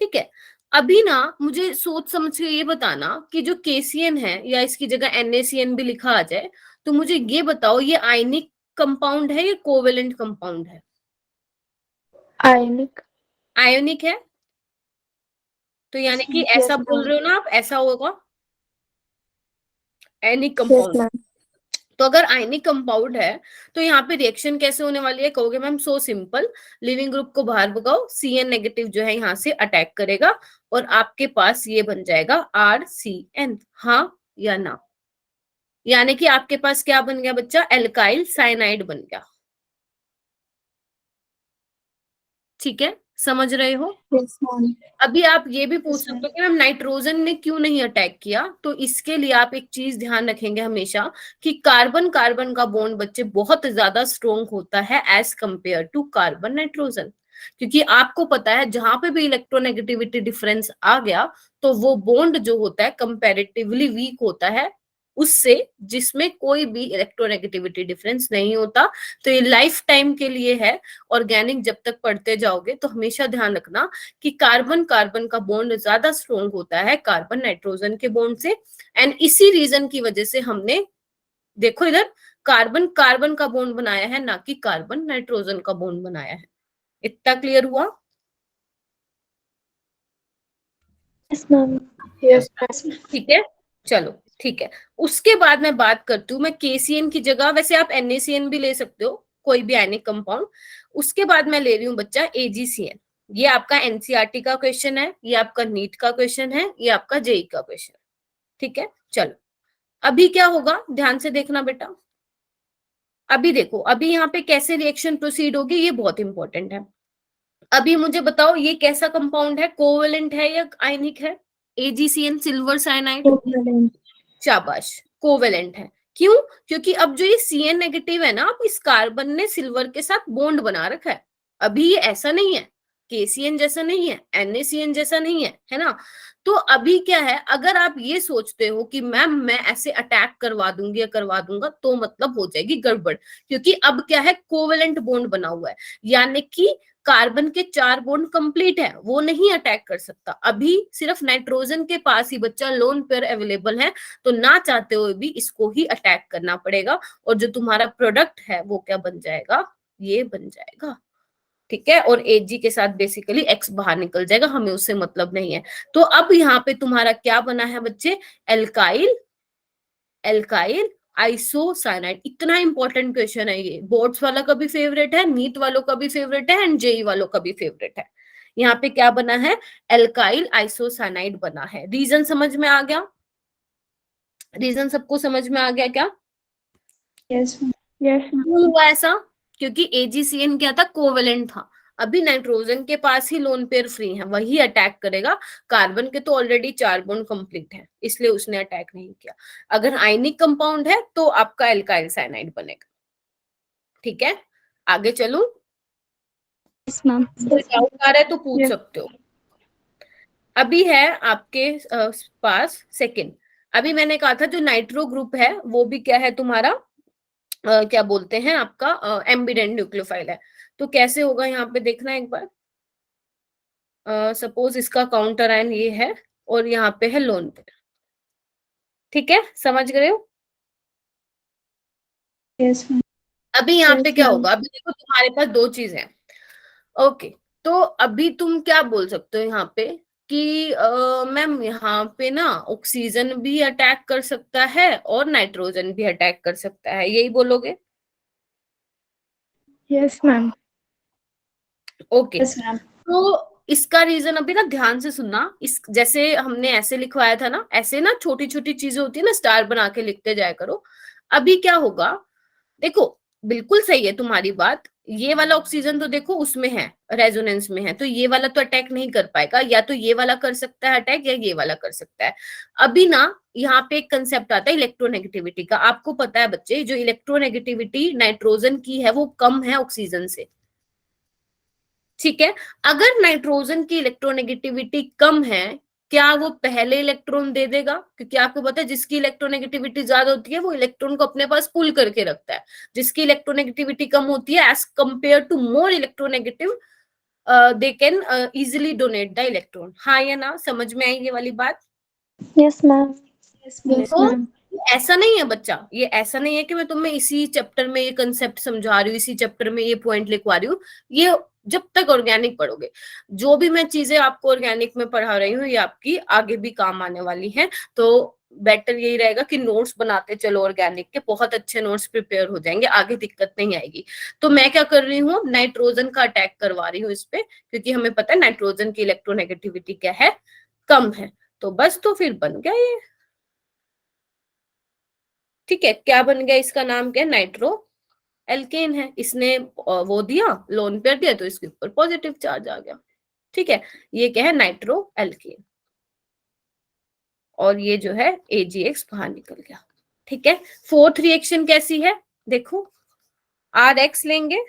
ठीक है। अभी ना मुझे सोच समझ के ये बताना कि जो KCN है, या इसकी जगह NaCN भी लिखा आ जाए, तो मुझे ये बताओ ये आयनिक कंपाउंड है या कोवेलेंट कंपाउंड है? आयनिक। आयोनिक है, तो यानी कि ऐसा Yes, बोल ma'am. रहे हो ना आप, ऐसा होगा आयनिक Yes, कंपाउंड। ma'am. तो अगर आयनिक कंपाउंड है तो यहाँ पे रिएक्शन कैसे होने वाली है? कहोगे ma'am so simple, leaving group को बाहर भगाओ, CN नेगेटिव जो है यहाँ से अटैक करेगा और आपके पास ये बन जाएगा RCN, हाँ या ना? यानी कि आपके पास क्या बन गया बच्चा? एल्काइल साइनाइड बन गया, ठीक है, समझ रहे हो? Yes, ma'am. अभी आप ये भी पूछ Yes, सकते ma'am. हो कि मैम नाइट्रोजन ने क्यों नहीं अटैक किया, तो इसके लिए आप एक चीज ध्यान रखेंगे हमेशा कि कार्बन कार्बन का बॉन्ड बच्चे बहुत ज्यादा स्ट्रोंग होता है as compare to carbon nitrogen, क्योंकि आपको पता है जहां पे भी इलेक्ट्रोनेगेटिविटी डिफरेंस आ गया तो वो बॉन्ड जो होता है कंपैरेटिवली वीक होता है उससे जिसमें कोई भी इलेक्ट्रोनेगेटिविटी डिफरेंस नहीं होता। तो ये लाइफ टाइम के लिए है। ऑर्गेनिक जब तक पढ़ते जाओगे तो हमेशा ध्यान रखना कि कार्बन कार्बन का बॉन्ड ज्यादा स्ट्रोंग होता है कार्बन नाइट्रोजन के बॉन्ड से, एंड इसी रीजन की वजह से हमने देखो इधर कार्बन कार्बन का बॉन्ड बनाया है, ना कि कार्बन नाइट्रोजन का बॉन्ड बनाया है। इतना क्लियर हुआ? Yes ma'am. Yes, ma'am. ठीक है, चलो ठीक है। उसके बाद मैं बात करती हूँ, मैं KCN की जगह, वैसे आप NaCN भी ले सकते हो, कोई भी आयनिक कंपाउंड। उसके बाद मैं ले रही हूँ बच्चा AgCN। ये आपका NCERT का क्वेश्चन है, ये आपका नीट का क्वेश्चन है, ये आपका JEE का क्वेश्चन है, ठीक है। चलो अभी क्या होगा ध्यान से देखना बेटा। अभी देखो, अभी यहाँ पे कैसे रिएक्शन प्रोसीड होगी ये बहुत इंपॉर्टेंट है। अभी मुझे बताओ ये कैसा कंपाउंड है, कोवेलेंट है या आयनिक है? AgCN silver cyanide, Covalent. शाबाश, कोवेलेंट है। क्यों? क्योंकि अब जो ये CN नेगेटिव है ना, अब इस कार्बन ने सिल्वर के साथ बॉन्ड बना रखा है। अभी ये ऐसा नहीं है, KCN जैसा नहीं है, NaCN जैसा नहीं है ना। तो अभी क्या है, अगर आप ये सोचते हो कि मैम मैं ऐसे अटैक करवा दूंगी या करवा दूंगा, तो मतलब हो जाएगी गड़बड़, क्योंकि अब क्या है कोवेलेंट बॉन्ड बना हुआ है, यानी कि कार्बन के 4 बॉन्ड कंप्लीट है, वो नहीं अटैक कर सकता। अभी सिर्फ नाइट्रोजन के पास ही बच्चा लोन पेयर अवेलेबल है, तो ना चाहते हुए भी इसको ही अटैक करना पड़ेगा, और जो तुम्हारा प्रोडक्ट है वो क्या बन जाएगा? ये बन जाएगा, ठीक है। और Ag के साथ बेसिकली X बाहर निकल जाएगा, हमें उससे मतलब नहीं है। तो अब यहाँ पे तुम्हारा क्या बना है बच्चे? Alkyl alkyl isocyanide. इतना इंपॉर्टेंट क्वेश्चन है ये, बोर्ड्स वाला का भी फेवरेट है, नीट वालों का भी फेवरेट है, एंड JEE वालों का भी फेवरेट है। यहाँ पे क्या बना है? एल्काइल आइसोसाइनाइड बना है। रीजन समझ में आ गया? रीजन सबको समझ में आ गया क्या? Yes, ma'am. Yes, ma'am. क्यों हुआ ऐसा? क्योंकि AgCN क्या था? कोवेलेंट था। अभी नाइट्रोजन के पास ही लोन पेयर फ्री है, वही अटैक करेगा। कार्बन के तो ऑलरेडी 4 बॉन्ड कंप्लीट है, इसलिए उसने अटैक नहीं किया। अगर आयनिक कंपाउंड है तो आपका एल्काइल साइनाइड बनेगा, ठीक है। आगे चलूं? Yes ma'am. कोई डाउट आ रहा है तो पूछ Yes. सकते हो। अभी है आपके पास सेकंड। अभी मैंने कहा था जो नाइट्रो ग्रुप है वो भी क्या है तुम्हारा, क्या बोलते हैं आपका, एम्बिडेंट न्यूक्लियोफाइल है। तो कैसे होगा यहाँ पे देखना एक बार। सपोज इसका काउंटर आयन ये है और यहाँ पे है लोन पेयर, ठीक है, समझ गए हो? Yes, ma'am. अभी यहाँ पे Yes, क्या ma'am. होगा, अभी देखो तुम्हारे पास 2 चीजें हैं, ओके। तो अभी तुम क्या बोल सकते हो यहाँ पे कि मैम यहाँ पे ना ऑक्सीजन भी अटैक कर सकता है और नाइट्रोजन भी अटैक कर सकता है, यही बोलोगे? Yes, ma'am. Okay. Yes, ma'am. तो इसका रीजन अभी ना ध्यान से सुनना, इस जैसे हमने ऐसे लिखवाया था ना, ऐसे ना छोटी छोटी चीजें होती है ना, स्टार बना के लिखते जाया करो। अभी क्या होगा, देखो बिल्कुल सही है तुम्हारी बात, ये वाला ऑक्सीजन तो देखो उसमें है, रेजोनेंस में है, तो ये वाला तो अटैक नहीं कर पाएगा, या तो ये वाला कर सकता है अटैक या ये वाला कर सकता है। अभी ना यहाँ पे एक कंसेप्ट आता है इलेक्ट्रोनेगेटिविटी का। आपको पता है बच्चे, जो इलेक्ट्रोनेगेटिविटी नाइट्रोजन की है वो कम है ऑक्सीजन से, ठीक है। अगर नाइट्रोजन की इलेक्ट्रोनेगेटिविटी कम है, क्या वो पहले इलेक्ट्रॉन दे देगा? क्योंकि आपको पता है जिसकी इलेक्ट्रोनेगेटिविटी ज्यादा होती है वो इलेक्ट्रॉन को अपने पास पुल करके रखता है, जिसकी इलेक्ट्रोनेगेटिविटी कम होती है as compare to more electronegative they can easily donate the electron. हाँ या ना, समझ में आई ये वाली बात? Yes ma'am. Yes, ma'am. Yes, तो ma'am. ऐसा नहीं है बच्चा, ये ऐसा नहीं है कि मैं तुम्हें इसी चैप्टर में ये कंसेप्ट समझा रही हूँ, इसी चैप्टर में ये पॉइंट लिखवा रही हूँ। ये जब तक ऑर्गेनिक पढ़ोगे, जो भी मैं चीजें आपको ऑर्गेनिक में पढ़ा रही हूँ ये आपकी आगे भी काम आने वाली हैं। तो बेटर यही रहेगा कि नोट्स बनाते चलो ऑर्गेनिक के, बहुत अच्छे नोट्स प्रिपेयर हो जाएंगे, आगे दिक्कत नहीं आएगी। तो मैं क्या कर रही हूँ, नाइट्रोजन का अटैक करवा रही हूँ इस पे, क्योंकि हमें पता है नाइट्रोजन की इलेक्ट्रोनेगेटिविटी क्या है, कम है। तो बस, तो फिर बन गया ये, ठीक है। क्या बन गया, इसका नाम क्या है, नाइट्रो एल्केन है। इसने वो दिया, लोन पेयर दिया, तो इसके ऊपर पॉजिटिव चार्ज आ गया, ठीक है। ये क्या है, नाइट्रो एल्केन, और ये जो है AgX बाहर निकल गया, ठीक है। फोर्थ रिएक्शन कैसी है, देखो RX लेंगे,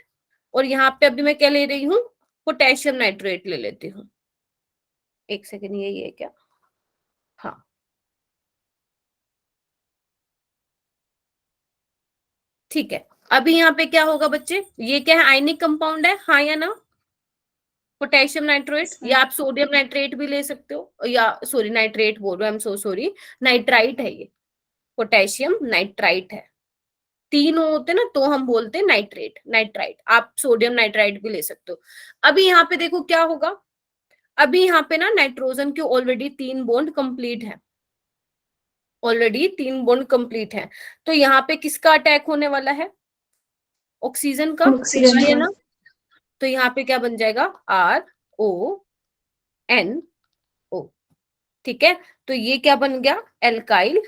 और यहाँ पे अभी मैं क्या ले रही हूँ, पोटेशियम नाइट्रेट ले लेती हूँ। एक सेकेंड, ये है क्या, हाँ, ठीक है। अभी यहाँ पे क्या होगा बच्चे, ये क्या है, आयनिक कंपाउंड है, हाँ या ना? पोटेशियम नाइट्रेट, या आप सोडियम नाइट्रेट भी ले सकते हो, या सॉरी नाइट्रेट बोल रहा हूँ, I am so sorry, nitrite है ये, पोटेशियम नाइट्राइट है। तीन होते ना तो हम बोलते हैं नाइट्रेट, नाइट्राइट। आप सोडियम नाइट्राइट भी ले सकते हो। अभी यहाँ पे देखो क्या होगा, अभी यहाँ पे ना नाइट्रोजन के ऑलरेडी 3 बॉन्ड कंप्लीट है, ऑलरेडी 3 बॉन्ड कंप्लीट है। तो यहाँ पे किसका अटैक होने वाला है, ऑक्सीजन का, Oxygen है का. ना? तो यहाँ पे क्या बन जाएगा, RONO, ठीक है। तो ये क्या बन गया, एल्काइल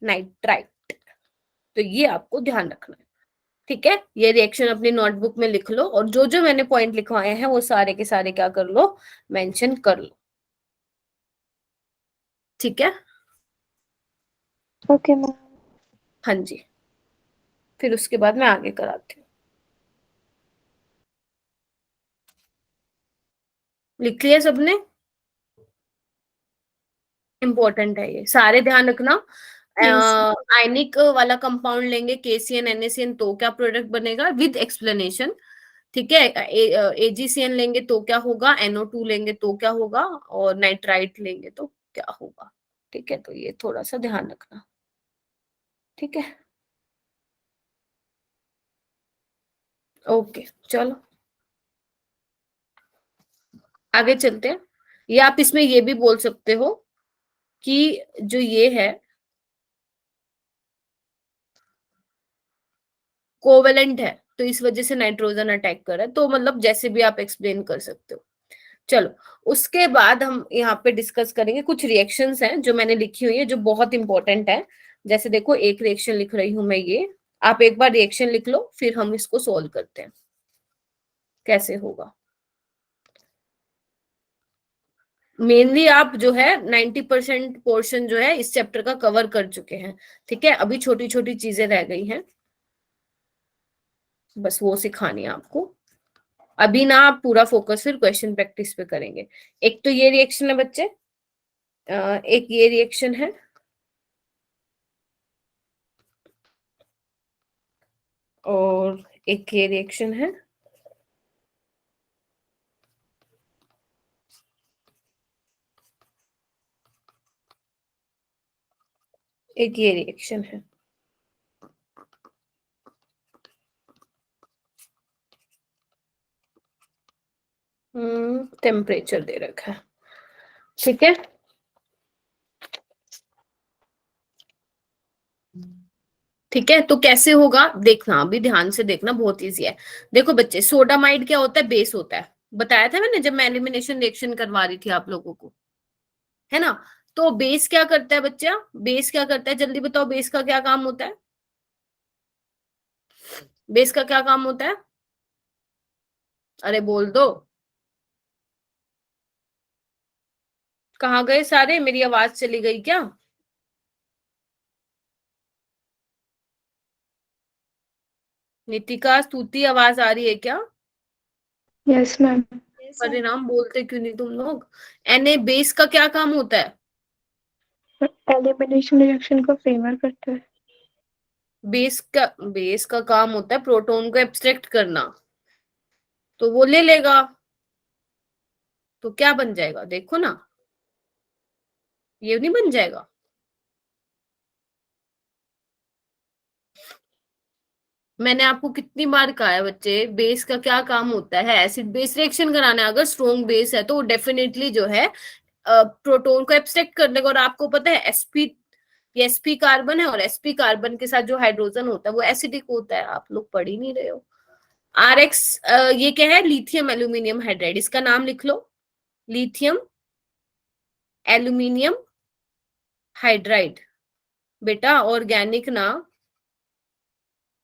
नाइट्राइट। तो ये आपको ध्यान रखना है, ठीक है। ये रिएक्शन अपनी नोटबुक में लिख लो, और जो जो मैंने पॉइंट लिखवाए हैं वो सारे के सारे क्या कर लो, मेंशन कर लो, ठीक है। Okay ma'am. हाँ जी, फिर उसके बाद मैं आगे कराती हूँ। लिख लिया सबने? इम्पोर्टेंट है ये, सारे ध्यान रखना। आयनिक वाला कंपाउंड लेंगे KCN NaCN तो क्या प्रोडक्ट बनेगा, विद एक्सप्लेनेशन, ठीक है। AgCN लेंगे तो क्या होगा, NO2 लेंगे तो क्या होगा, और नाइट्राइट लेंगे तो क्या होगा, ठीक है। तो ये थोड़ा सा ध्यान रखना, ठीक है। ओके, चलो आगे चलते हैं। या आप इसमें ये भी बोल सकते हो कि जो ये है कोवेलेंट है, तो इस वजह से नाइट्रोजन अटैक कर रहा है, तो मतलब जैसे भी आप एक्सप्लेन कर सकते हो। चलो, उसके बाद हम यहाँ पे डिस्कस करेंगे कुछ रिएक्शंस हैं जो मैंने लिखी हुई है, जो बहुत इंपॉर्टेंट है। जैसे देखो, एक रिएक्शन लिख रही हूं मैं, ये आप एक बार रिएक्शन लिख लो, फिर हम इसको सोल्व करते हैं कैसे होगा। मेनली आप जो है 90% पोर्शन जो है इस चैप्टर का कवर कर चुके हैं, ठीक है। अभी छोटी छोटी चीजें रह गई हैं, बस वो सिखानी है आपको। अभी ना आप पूरा फोकस फिर क्वेश्चन प्रैक्टिस पे करेंगे। एक तो ये रिएक्शन है बच्चे, एक ये रिएक्शन है, और एक ये रिएक्शन है, एक ये रिएक्शन है। टेम्परेचर दे रखा है, ठीक है। ठीक है, तो कैसे होगा देखना, अभी ध्यान से देखना, बहुत इजी है। देखो बच्चे, सोडामाइड क्या होता है, बेस होता है, बताया था मैंने जब मैं एलिमिनेशन रिएक्शन करवा रही थी आप लोगों को, है ना। तो बेस क्या करता है बच्चा, बेस क्या करता है, जल्दी बताओ, बेस का क्या काम होता है, बेस का क्या काम होता है, अरे बोल दो, कहाँ गए सारे, मेरी आवाज चली गई क्या। नितिका, स्तुति, आवाज आ रही है क्या। Yes, ma'am. परिणाम बोलते क्यों नहीं तुम लोग। एन बेस का क्या काम होता है, एलिमिनेशन रिएक्शन को फेवर करता है। बेस का काम होता है प्रोटॉन को एब्स्ट्रैक्ट करना, तो वो ले लेगा, तो क्या बन जाएगा देखो ना, ये नहीं बन जाएगा। मैंने आपको कितनी बार कहा है बच्चे, बेस का क्या काम होता है, एसिड बेस रिएक्शन कराना है। अगर स्ट्रॉन्ग बेस है तो वो डेफिनेटली जो है प्रोटॉन को एब्स्ट्रैक्ट कर लेगा। और आपको पता है एसपी, ये एसपी कार्बन है और एसपी कार्बन के साथ जो हाइड्रोजन होता है वो एसिडिक होता है, आप लोग पढ़ ही नहीं रहे हो। आरएक्स ये क्या है, लिथियम एल्यूमिनियम हाइड्राइड, इसका नाम लिख लो, लिथियम एल्यूमिनियम हाइड्राइड। बेटा ऑर्गेनिक ना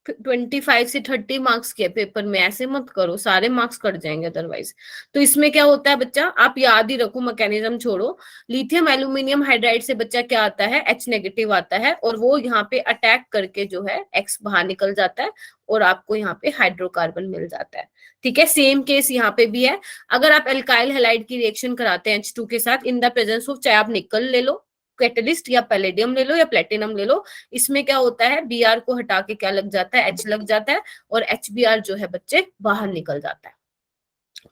25 से 30 मार्क्स के पेपर में, ऐसे मत करो, सारे मार्क्स कट जाएंगे अदरवाइज। तो इसमें क्या होता है बच्चा, आप याद ही रखो, मैकेनिज्म छोड़ो। लिथियम एल्यूमिनियम हाइड्राइड से बच्चा क्या आता है, H नेगेटिव आता है, और वो यहाँ पे अटैक करके जो है X बाहर निकल जाता है और आपको यहाँ पे हाइड्रोकार्बन मिल जाता है। ठीक है, सेम केस यहाँ पे भी है। अगर आप एल्काइल हैलाइड की रिएक्शन कराते हैं H2 के साथ इन द प्रेजेंस ऑफ, चाहे आप निकल ले लो, कैटलिस्ट, या पैलेडियम ले लो या प्लेटिनम ले लो, इसमें क्या होता है, Br को हटा के क्या लग जाता है, H लग जाता है, और HBr जो है बच्चे बाहर निकल जाता है।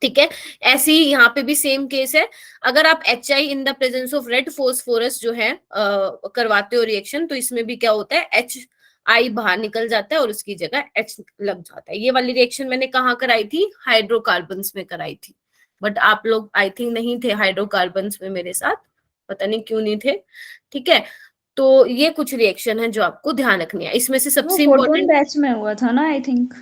ठीक है, ऐसे ही यहाँ पे भी सेम केस है। अगर आप HI in the presence of red phosphorus जो है करवाते हो रिएक्शन, तो इसमें भी क्या होता है, HI बाहर निकल जाता है और उसकी जगह H लग जाता है। ये वाली रिएक्शन मैंने कहाँ कराई थी, हाइड्रोकार्बन्स में कराई थी, बट आप लोग आई थिंक नहीं थे हाइड्रोकार्बन्स में मेरे साथ, पता नहीं क्यों नहीं थे। ठीक है, तो ये कुछ रिएक्शन है जो आपको ध्यान रखनी है। इसमें से सबसे फोटोन इम्पोर्टेंट, बैच में हुआ था ना आई थिंक।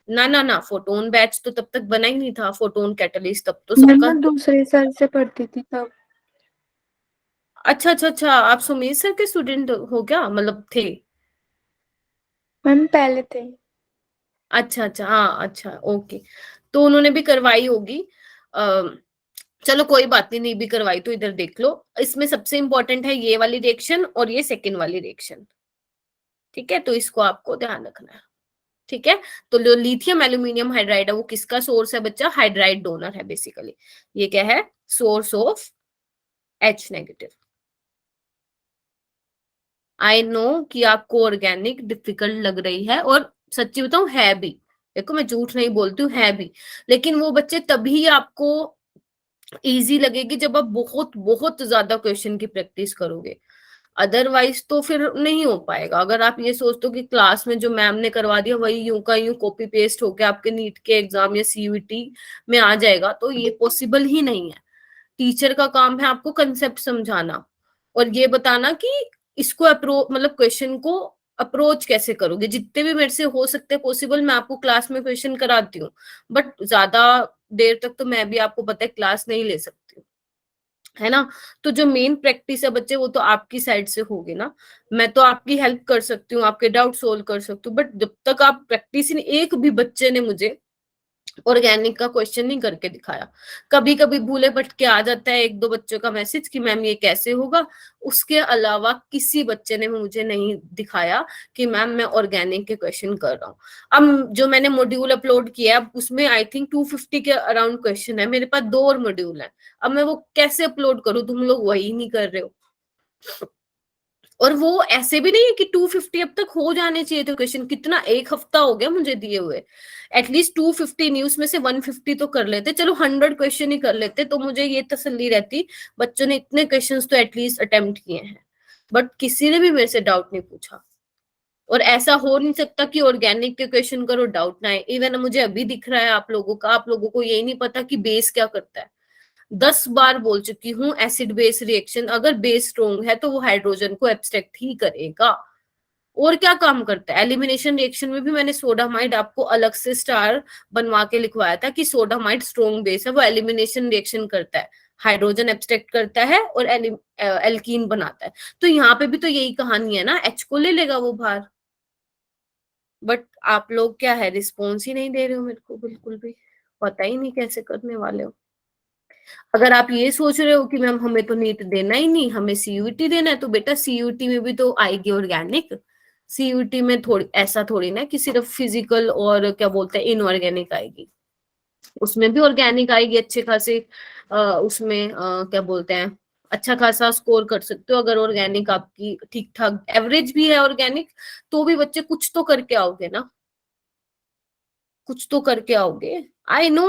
ना ना ना, फोटोन बैच तो तब तक बना ही नहीं था, फोटोन कैटलिस्ट तब तो मैं सबका। ना दूसरे सर से पढ़ती थी तब। अच्छा अच्छा अच्छा, आप सुमीत सर के स्टूडेंट हो क्या, मतलब थे। मैम पहले थे। अच्छा अच्छा, हाँ अच्छा ओके, तो उन्होंने भी करवाई होगी। चलो कोई बात नहीं, नहीं भी करवाई तो इधर देख लो। इसमें सबसे इंपॉर्टेंट है ये वाली रिएक्शन और ये सेकेंड वाली रिएक्शन। ठीक है, तो इसको आपको ध्यान रखना है। ठीक है, तो जो लिथियम एल्यूमिनियम हाइड्राइड है वो किसका सोर्स है बच्चा, हाइड्राइड डोनर है बेसिकली। ये क्या है, source of H negative. I know कि आपको ऑर्गेनिक डिफिकल्ट लग रही है, और सच्ची बताऊं है भी, देखो मैं झूठ नहीं बोलती हूँ, है भी, लेकिन वो बच्चे तभी आपको इजी लगेगी जब आप बहुत बहुत ज्यादा क्वेश्चन की प्रैक्टिस करोगे, अदरवाइज तो फिर नहीं हो पाएगा। अगर आप ये सोचते हो कि क्लास में जो मैम ने करवा दिया वही यूं का यूं कॉपी पेस्ट होके आपके नीट के एग्जाम या CUET में आ जाएगा, तो ये पॉसिबल ही नहीं है। टीचर का काम है आपको कंसेप्ट समझाना और ये बताना कि इसको मतलब क्वेश्चन को अप्रोच कैसे करोगे। जितने भी मेरे से हो सकते हैं पॉसिबल मैं आपको क्लास में क्वेश्चन कराती हूँ, बट ज्यादा देर तक तो मैं भी आपको पता है क्लास नहीं ले सकती हूँ, है ना। तो जो मेन प्रैक्टिस है बच्चे वो तो आपकी साइड से होगी ना। मैं तो आपकी हेल्प कर सकती हूँ, आपके डाउट सोल्व कर सकती हूँ, बट जब तक आप प्रैक्टिस, एक भी बच्चे ने मुझे ऑर्गेनिक का क्वेश्चन नहीं करके दिखाया। कभी कभी भूले भटके आ जाता है एक दो बच्चों का मैसेज कि मैम ये कैसे होगा, उसके अलावा किसी बच्चे ने मुझे नहीं दिखाया कि मैम मैं ऑर्गेनिक के क्वेश्चन कर रहा हूँ। अब जो मैंने मॉड्यूल अपलोड किया है उसमें आई थिंक 250 के अराउंड क्वेश्चन है, मेरे पास 2 और मॉड्यूल है, अब मैं वो कैसे अपलोड करूँ, तुम लोग वही नहीं कर रहे हो। और वो ऐसे भी नहीं है कि 250 अब तक हो जाने चाहिए थे क्वेश्चन, कितना 1 हफ्ता हो गया मुझे दिए हुए, एटलीस्ट 250 नहीं, उसमें से 150 तो कर लेते, चलो 100 क्वेश्चन ही कर लेते तो मुझे ये तसल्ली रहती बच्चों ने इतने क्वेश्चन तो एटलीस्ट अटेम्प्ट किए हैं। बट किसी ने भी मेरे से डाउट नहीं पूछा, और ऐसा हो नहीं सकता कि ऑर्गेनिक के क्वेश्चन करो डाउट ना आए। इवन मुझे अभी दिख रहा है आप लोगों का, आप लोगों को यही नहीं पता कि बेस क्या करता है। 10 बार बोल चुकी हूँ, एसिड बेस रिएक्शन अगर बेस स्ट्रोंग है तो वो हाइड्रोजन को एब्स्ट्रैक्ट ही करेगा। और क्या काम करता है एलिमिनेशन रिएक्शन में भी मैंने सोडामाइड आपको अलग से स्टार बनवा के लिखवाया था कि सोडामाइड स्ट्रॉन्ग बेस है, वो एलिमिनेशन रिएक्शन करता है, हाइड्रोजन एब्स्ट्रैक्ट करता है और एल्कीन बनाता है। तो यहाँ पे भी तो यही कहानी है ना, H को ले लेगा वो बाहर। बट आप लोग क्या है, रिस्पॉन्स ही नहीं दे रहे हो मेरे को, बिल्कुल भी पता ही नहीं कैसे करने वाले हो। अगर आप ये सोच रहे हो कि मैम हमें तो नीट देना ही नहीं, हमें सीयूटी देना है, तो बेटा सीयूटी में भी तो आएगी ऑर्गेनिक। सीयूटी में थोड़ी ऐसा थोड़ी ना कि सिर्फ फिजिकल और क्या बोलते हैं इनऑर्गेनिक आएगी, उसमें भी ऑर्गेनिक आएगी अच्छे खासे। उसमें क्या बोलते हैं अच्छा खासा स्कोर कर सकते हो अगर ऑर्गेनिक आपकी ठीक ठाक एवरेज भी है ऑर्गेनिक, तो भी बच्चे कुछ तो करके आओगे ना, कुछ तो करके आओगे। आई नो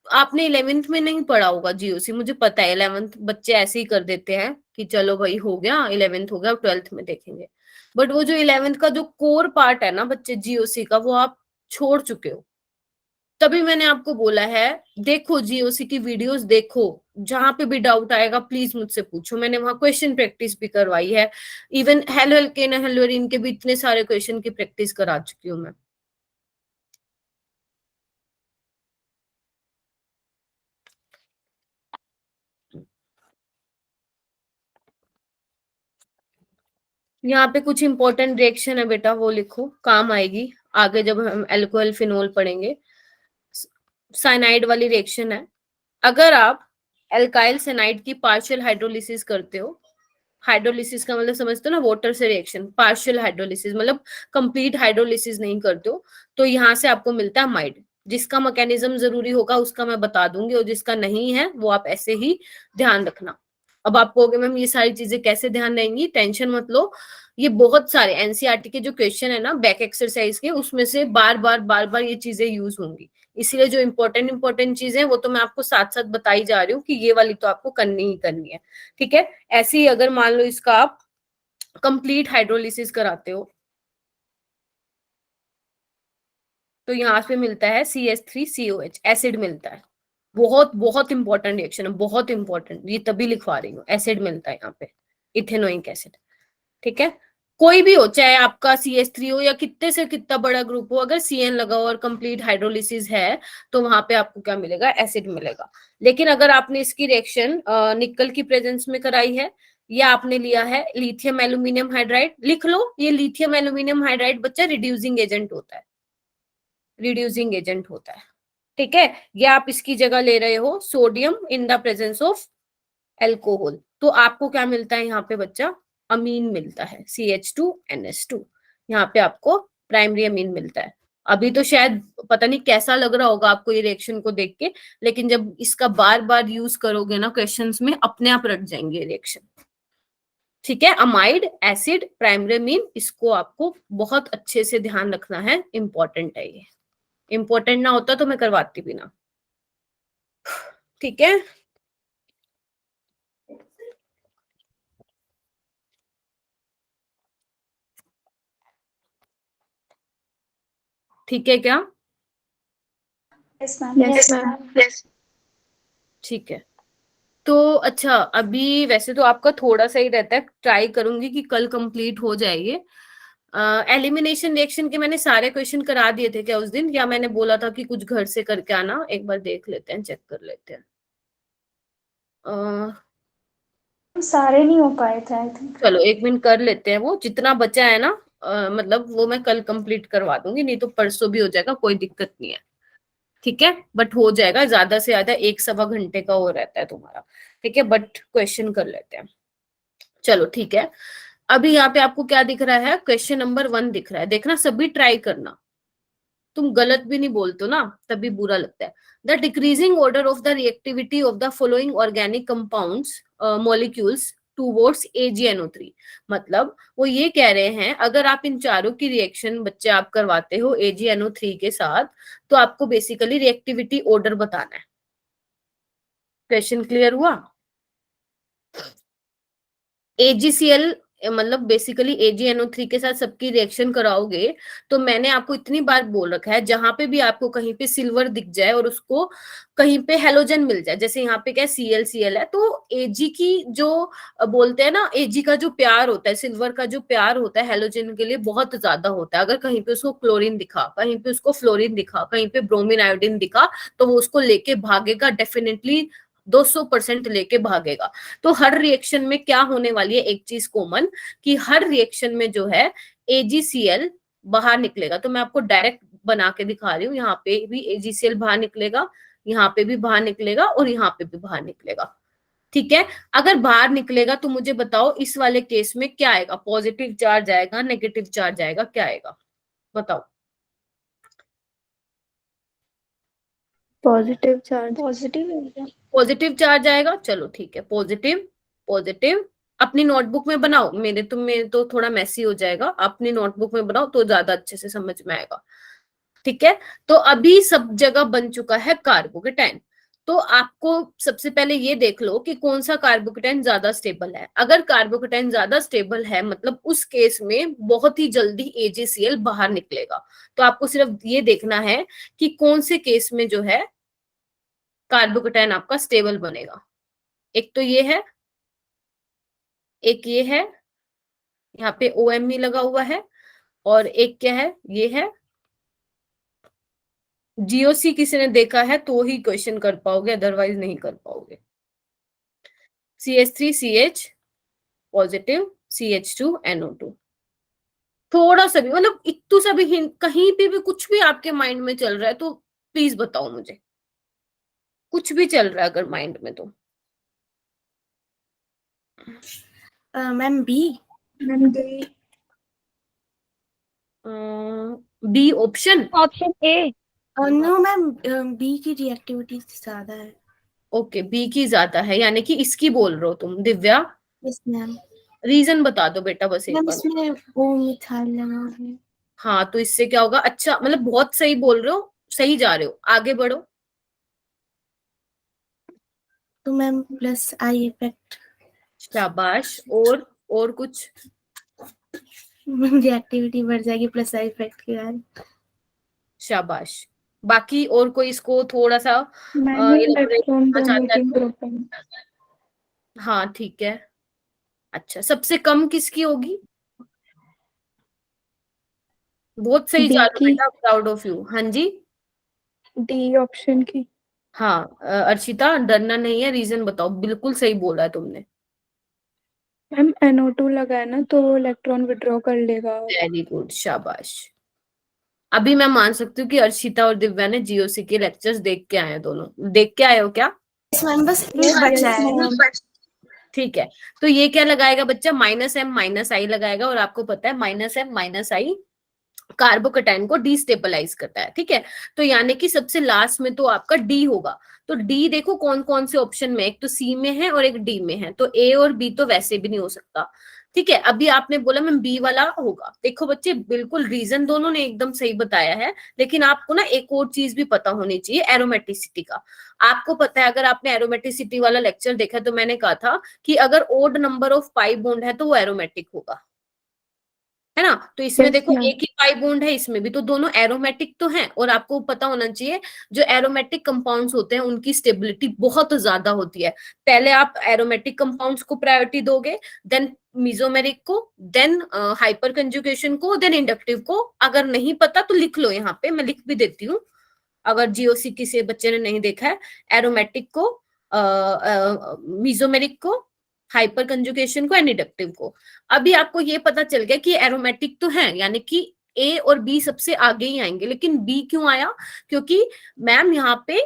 आपने 11th में नहीं पढ़ा होगा जीओसी, मुझे पता है 11th बच्चे ऐसे ही कर देते हैं कि चलो भाई हो गया 11th हो गया 12th में देखेंगे। बट वो जो 11th का जो कोर पार्ट है ना बच्चे जीओसी का, वो आप छोड़ चुके हो। तभी मैंने आपको बोला है देखो जीओसी की वीडियोस देखो, जहां पे भी डाउट आएगा प्लीज मुझसे पूछो, मैंने वहां क्वेश्चन प्रैक्टिस भी करवाई है। Even hello alkane hello arene के भी इतने सारे क्वेश्चन की प्रैक्टिस करा चुकी हूँ मैं। यहाँ पे कुछ इंपॉर्टेंट रिएक्शन है बेटा, वो लिखो, काम आएगी आगे जब हम एल्कोहल फिनोल पढ़ेंगे। साइनाइड वाली रिएक्शन है। अगर आप एल्काइल साइनाइड की पार्शियल हाइड्रोलिसिस करते हो, हाइड्रोलिसिस का मतलब समझते हो ना, वाटर से रिएक्शन, पार्शियल हाइड्रोलिसिस मतलब कंप्लीट हाइड्रोलिसिस नहीं करते हो, तो यहाँ से आपको मिलता है अमाइड। जिसका मैकेनिज्म जरूरी होगा उसका मैं बता दूंगी, और जिसका नहीं है वो आप ऐसे ही ध्यान रखना। अब आप कहोगे मैम ये सारी चीजें कैसे ध्यान रहेंगी, टेंशन मत लो, ये बहुत सारे एनसीईआरटी के जो क्वेश्चन है ना बैक एक्सरसाइज के, उसमें से बार बार ये चीजें यूज होंगी। इसीलिए जो इंपॉर्टेंट चीजें हैं वो तो मैं आपको साथ साथ बताई जा रही हूँ कि ये वाली तो आपको करनी ही करनी है, ठीक है। ऐसे ही अगर मान लो इसका आप कंप्लीट हाइड्रोलिसिस कराते हो, तो यहाँ पे मिलता है CH3COH एसिड मिलता है। बहुत इंपॉर्टेंट रिएक्शन है, बहुत इंपॉर्टेंट, ये तभी लिखवा रही हूँ, एसिड मिलता है यहाँ पे, इथेनोइक एसिड, ठीक है। कोई भी हो, चाहे आपका CH3 हो या कितने से कितना बड़ा ग्रुप हो, अगर CN लगा हो और कंप्लीट हाइड्रोलिसिस है तो वहां पे आपको क्या मिलेगा, एसिड मिलेगा। लेकिन अगर आपने इसकी रिएक्शन निकल की प्रेजेंस में कराई है, या आपने लिया है लिथियम एल्यूमिनियम हाइड्राइड, लिख लो ये लिथियम एल्यूमिनियम हाइड्राइड बच्चा रिड्यूसिंग एजेंट होता है, रिड्यूसिंग एजेंट होता है, ठीक है। या आप इसकी जगह ले रहे हो sodium in the presence of alcohol, तो आपको क्या मिलता है यहाँ पे बच्चा, अमीन मिलता है, CH2NH2, यहाँ पे आपको प्राइमरी अमीन मिलता है। अभी तो शायद पता नहीं कैसा लग रहा होगा आपको ये रिएक्शन को देख के, लेकिन जब इसका बार बार यूज करोगे ना क्वेश्चंस में, अपने आप रट जाएंगे रिएक्शन, ठीक है। अमाइड एसिड प्राइमरी अमीन, इसको आपको बहुत अच्छे से ध्यान रखना है, इंपॉर्टेंट है ये, इंपॉर्टेंट ना होता तो मैं करवाती भी ना, ठीक है। ठीक है क्या, यस मैम। Yes ma'am. ठीक है। तो अच्छा अभी वैसे तो आपका थोड़ा सा ही रहता है, ट्राई करूंगी कि कल कंप्लीट हो जाएगी। एलिमिनेशन रिएक्शन के मैंने सारे क्वेश्चन करा दिए थे क्या उस दिन, या मैंने बोला था कि कुछ घर से करके आना, एक बार देख लेते हैं, चेक कर लेते हैं। सारे नहीं हो पाए थे आई थिंक। चलो एक मिनट कर लेते हैं, वो जितना बचा है ना मतलब वो मैं कल कंप्लीट करवा दूंगी, नहीं तो परसों भी हो जाएगा, कोई दिक्कत नहीं है, ठीक है। बट हो जाएगा, ज्यादा से ज्यादा 1-1.25 घंटे का हो रहता है तुम्हारा, ठीक है। बट क्वेश्चन कर लेते हैं, चलो ठीक है। अभी यहाँ पे आपको क्या दिख रहा है, क्वेश्चन नंबर 1 दिख रहा है, देखना सभी ट्राई करना, तुम गलत भी नहीं बोलते हो ना तभी बुरा लगता है। The decreasing order of the reactivity of the following organic compounds molecules towards AgNO3, मतलब वो ये कह रहे हैं अगर आप इन चारों की रिएक्शन बच्चे आप करवाते हो AgNO3 के साथ, तो आपको बेसिकली रिएक्टिविटी ऑर्डर बताना है। क्वेश्चन क्लियर हुआ। AgCl मतलब बेसिकली AgNO3 के साथ सबकी रिएक्शन कराओगे, तो मैंने आपको इतनी बार बोल रखा है, जहां पे भी आपको कहीं पे सिल्वर दिख जाए और उसको कहीं पे हेलोजन मिल जाए, जैसे यहाँ पे क्या Cl है, तो Ag की जो बोलते हैं ना, Ag का जो प्यार होता है, सिल्वर का जो प्यार होता है हेलोजन के लिए बहुत ज्यादा होता है। अगर कहीं पे उसको क्लोरीन दिखा, कहीं पे उसको फ्लोरीन दिखा, कहीं पे ब्रोमीन आयोडीन दिखा, तो वो उसको लेके भागेगा, डेफिनेटली 200% लेके भागेगा। तो हर रिएक्शन में क्या होने वाली है, एक चीज कॉमन, कि हर रिएक्शन में जो है AgCl बाहर निकलेगा। तो मैं आपको डायरेक्ट बना के दिखा रही हूँ, यहाँ पे भी AgCl बाहर निकलेगा, यहाँ पे भी बाहर निकलेगा और यहाँ पे भी बाहर निकलेगा। ठीक है, अगर बाहर निकलेगा तो मुझे बताओ इस वाले केस में क्या आएगा, पॉजिटिव चार्ज आएगा, नेगेटिव चार्ज आएगा, क्या आएगा बताओ। Positive charge. पॉजिटिव है क्या? पॉजिटिव चार्ज आएगा, चलो ठीक है, पॉजिटिव पॉजिटिव। अपनी नोटबुक में बनाओ, मेरे तो थोड़ा मैसी हो जाएगा, अपनी नोटबुक में बनाओ तो ज्यादा अच्छे से समझ में आएगा। ठीक है, तो अभी सब जगह बन चुका है कार्बोकेटाइन। तो आपको सबसे पहले ये देख लो कि कौन सा कार्बोकेटाइन ज्यादा स्टेबल है। अगर कार्बोकेटाइन ज्यादा स्टेबल है, मतलब उस केस में बहुत ही जल्दी AgCl बाहर निकलेगा। तो आपको सिर्फ ये देखना है कि कौन से केस में जो है कार्बोकेटाइन आपका स्टेबल बनेगा। एक तो ये है, एक ये है, यहाँ पे OMe लगा हुआ है, और एक क्या है, ये है GOC। किसी ने देखा है तो ही क्वेश्चन कर पाओगे, अदरवाइज नहीं कर पाओगे। CH3CH positive, CH2NO2। थोड़ा सा भी, मतलब इतू सा भी हिंट कहीं पे भी कुछ भी आपके माइंड में चल रहा है तो प्लीज बताओ मुझे, कुछ भी चल रहा है अगर माइंड में तो। Ma'am B. Ma'am D. B option. Option A. No ma'am, B की रिएक्टिविटी ज्यादा है। ओके, बी की ज्यादा है, यानी कि इसकी बोल रहे हो तुम दिव्या। Yes ma'am. रीजन बता दो बेटा बस एक मैम बार। इसमें वो मिथाइल लगा है। हाँ, तो इससे क्या होगा, अच्छा मतलब बहुत सही बोल रहे हो, सही जा रहे हो, आगे बढ़ो। तो मैम प्लस आई इफेक्ट। शाबाश, और कुछ। मैम रिएक्टिविटी बढ़ जाएगी प्लस आई इफेक्ट के बाद। शाबाश, बाकी और कोई इसको थोड़ा सा मैंने elaborate इलेक्ट्रॉन करना चाहता है डोनेटिंग तो? ग्रुप है। हाँ ठीक है। अच्छा, सबसे कम किसकी होगी? बहुत सही डी जा रहे हो की। बेटा, प्राउड ऑफ यू। हाँ जी, डी ऑप्शन की। हाँ अर्शिता डरना नहीं है, रीजन बताओ, बिल्कुल सही बोला है तुमने। मैम NO2 लगा है ना, तो इलेक्ट्रॉन विड्रॉ कर लेगा। वेरी गुड, शाबाश। अभी मैं मान सकती हूँ कि अर्शिता और दिव्या ने GOC के लेक्चर्स देख के आए हैं, दोनों देख के आए हो क्या? यस मैम, बस एक बचा है। ठीक है, तो ये क्या लगाएगा बच्चा, -M-I लगाएगा, और आपको पता है -M-I कार्बोकेटाइन को डिस्टेबलाइज करता है। ठीक है, तो यानी कि सबसे लास्ट में तो आपका डी होगा। तो डी देखो कौन कौन से ऑप्शन में, एक तो सी में है और एक डी में है, तो ए और बी तो वैसे भी नहीं हो सकता। ठीक है, अभी आपने बोला मैं बी वाला होगा। देखो बच्चे, बिल्कुल रीजन दोनों ने एकदम सही बताया है, लेकिन आपको ना एक और चीज भी पता होनी चाहिए, एरोमेटिसिटी का। आपको पता है, अगर आपने एरोमेटिसिटी वाला लेक्चर देखा तो मैंने कहा था कि अगर odd number of pi bond है तो वो एरोमेटिक होगा, है ना। तो इसमें Yes, देखो ma'am. एक ही पाई बॉन्ड है, इसमें भी, तो दोनों एरोमेटिक तो हैं। और आपको पता होना चाहिए जो एरोमेटिक कंपाउंड्स होते हैं उनकी स्टेबिलिटी बहुत ज्यादा होती है। पहले आप एरोमेटिक कंपाउंड्स को प्रायोरिटी दोगे, देन मीजोमेरिक को, देन हाइपर कंजुगेशन को, देन इंडक्टिव को। अगर नहीं पता तो लिख लो, यहाँ पे मैं लिख भी देती हूँ, अगर GOC किसी बच्चे ने नहीं देखा है। एरोमेटिक को, मीजोमेरिक को, हाइपर कंजुगेशन को, एंड इंडक्टिव को। अभी आपको ये पता चल गया कि एरोमेटिक तो है, यानी कि ए और बी सबसे आगे ही आएंगे, लेकिन बी क्यों आया? क्योंकि मैम यहाँ पे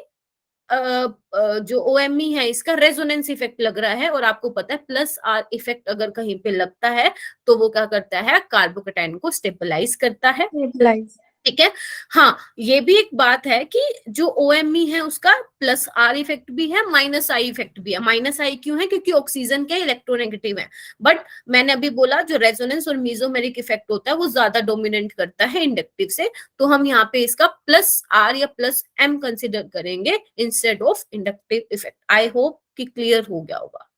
जो OMe है इसका रेजोनेंस इफेक्ट लग रहा है, और आपको पता है +R इफेक्ट अगर कहीं पे लगता है तो वो क्या करता है, कार्बोकेटाइन को स्टेबलाइज करता है। Stabilize. ठीक है, हाँ ये भी एक बात है कि जो OMe है उसका +R इफेक्ट भी है, -I इफेक्ट भी है। -I क्यों है? क्योंकि ऑक्सीजन के इलेक्ट्रोनेगेटिव है। बट मैंने अभी बोला जो रेजोनेंस और मीजोमेरिक इफेक्ट होता है वो ज्यादा डोमिनेट करता है इंडक्टिव से, तो हम यहाँ पे इसका +R या +M कंसिडर करेंगे instead of inductive effect. I hope कि क्लियर हो गया होगा।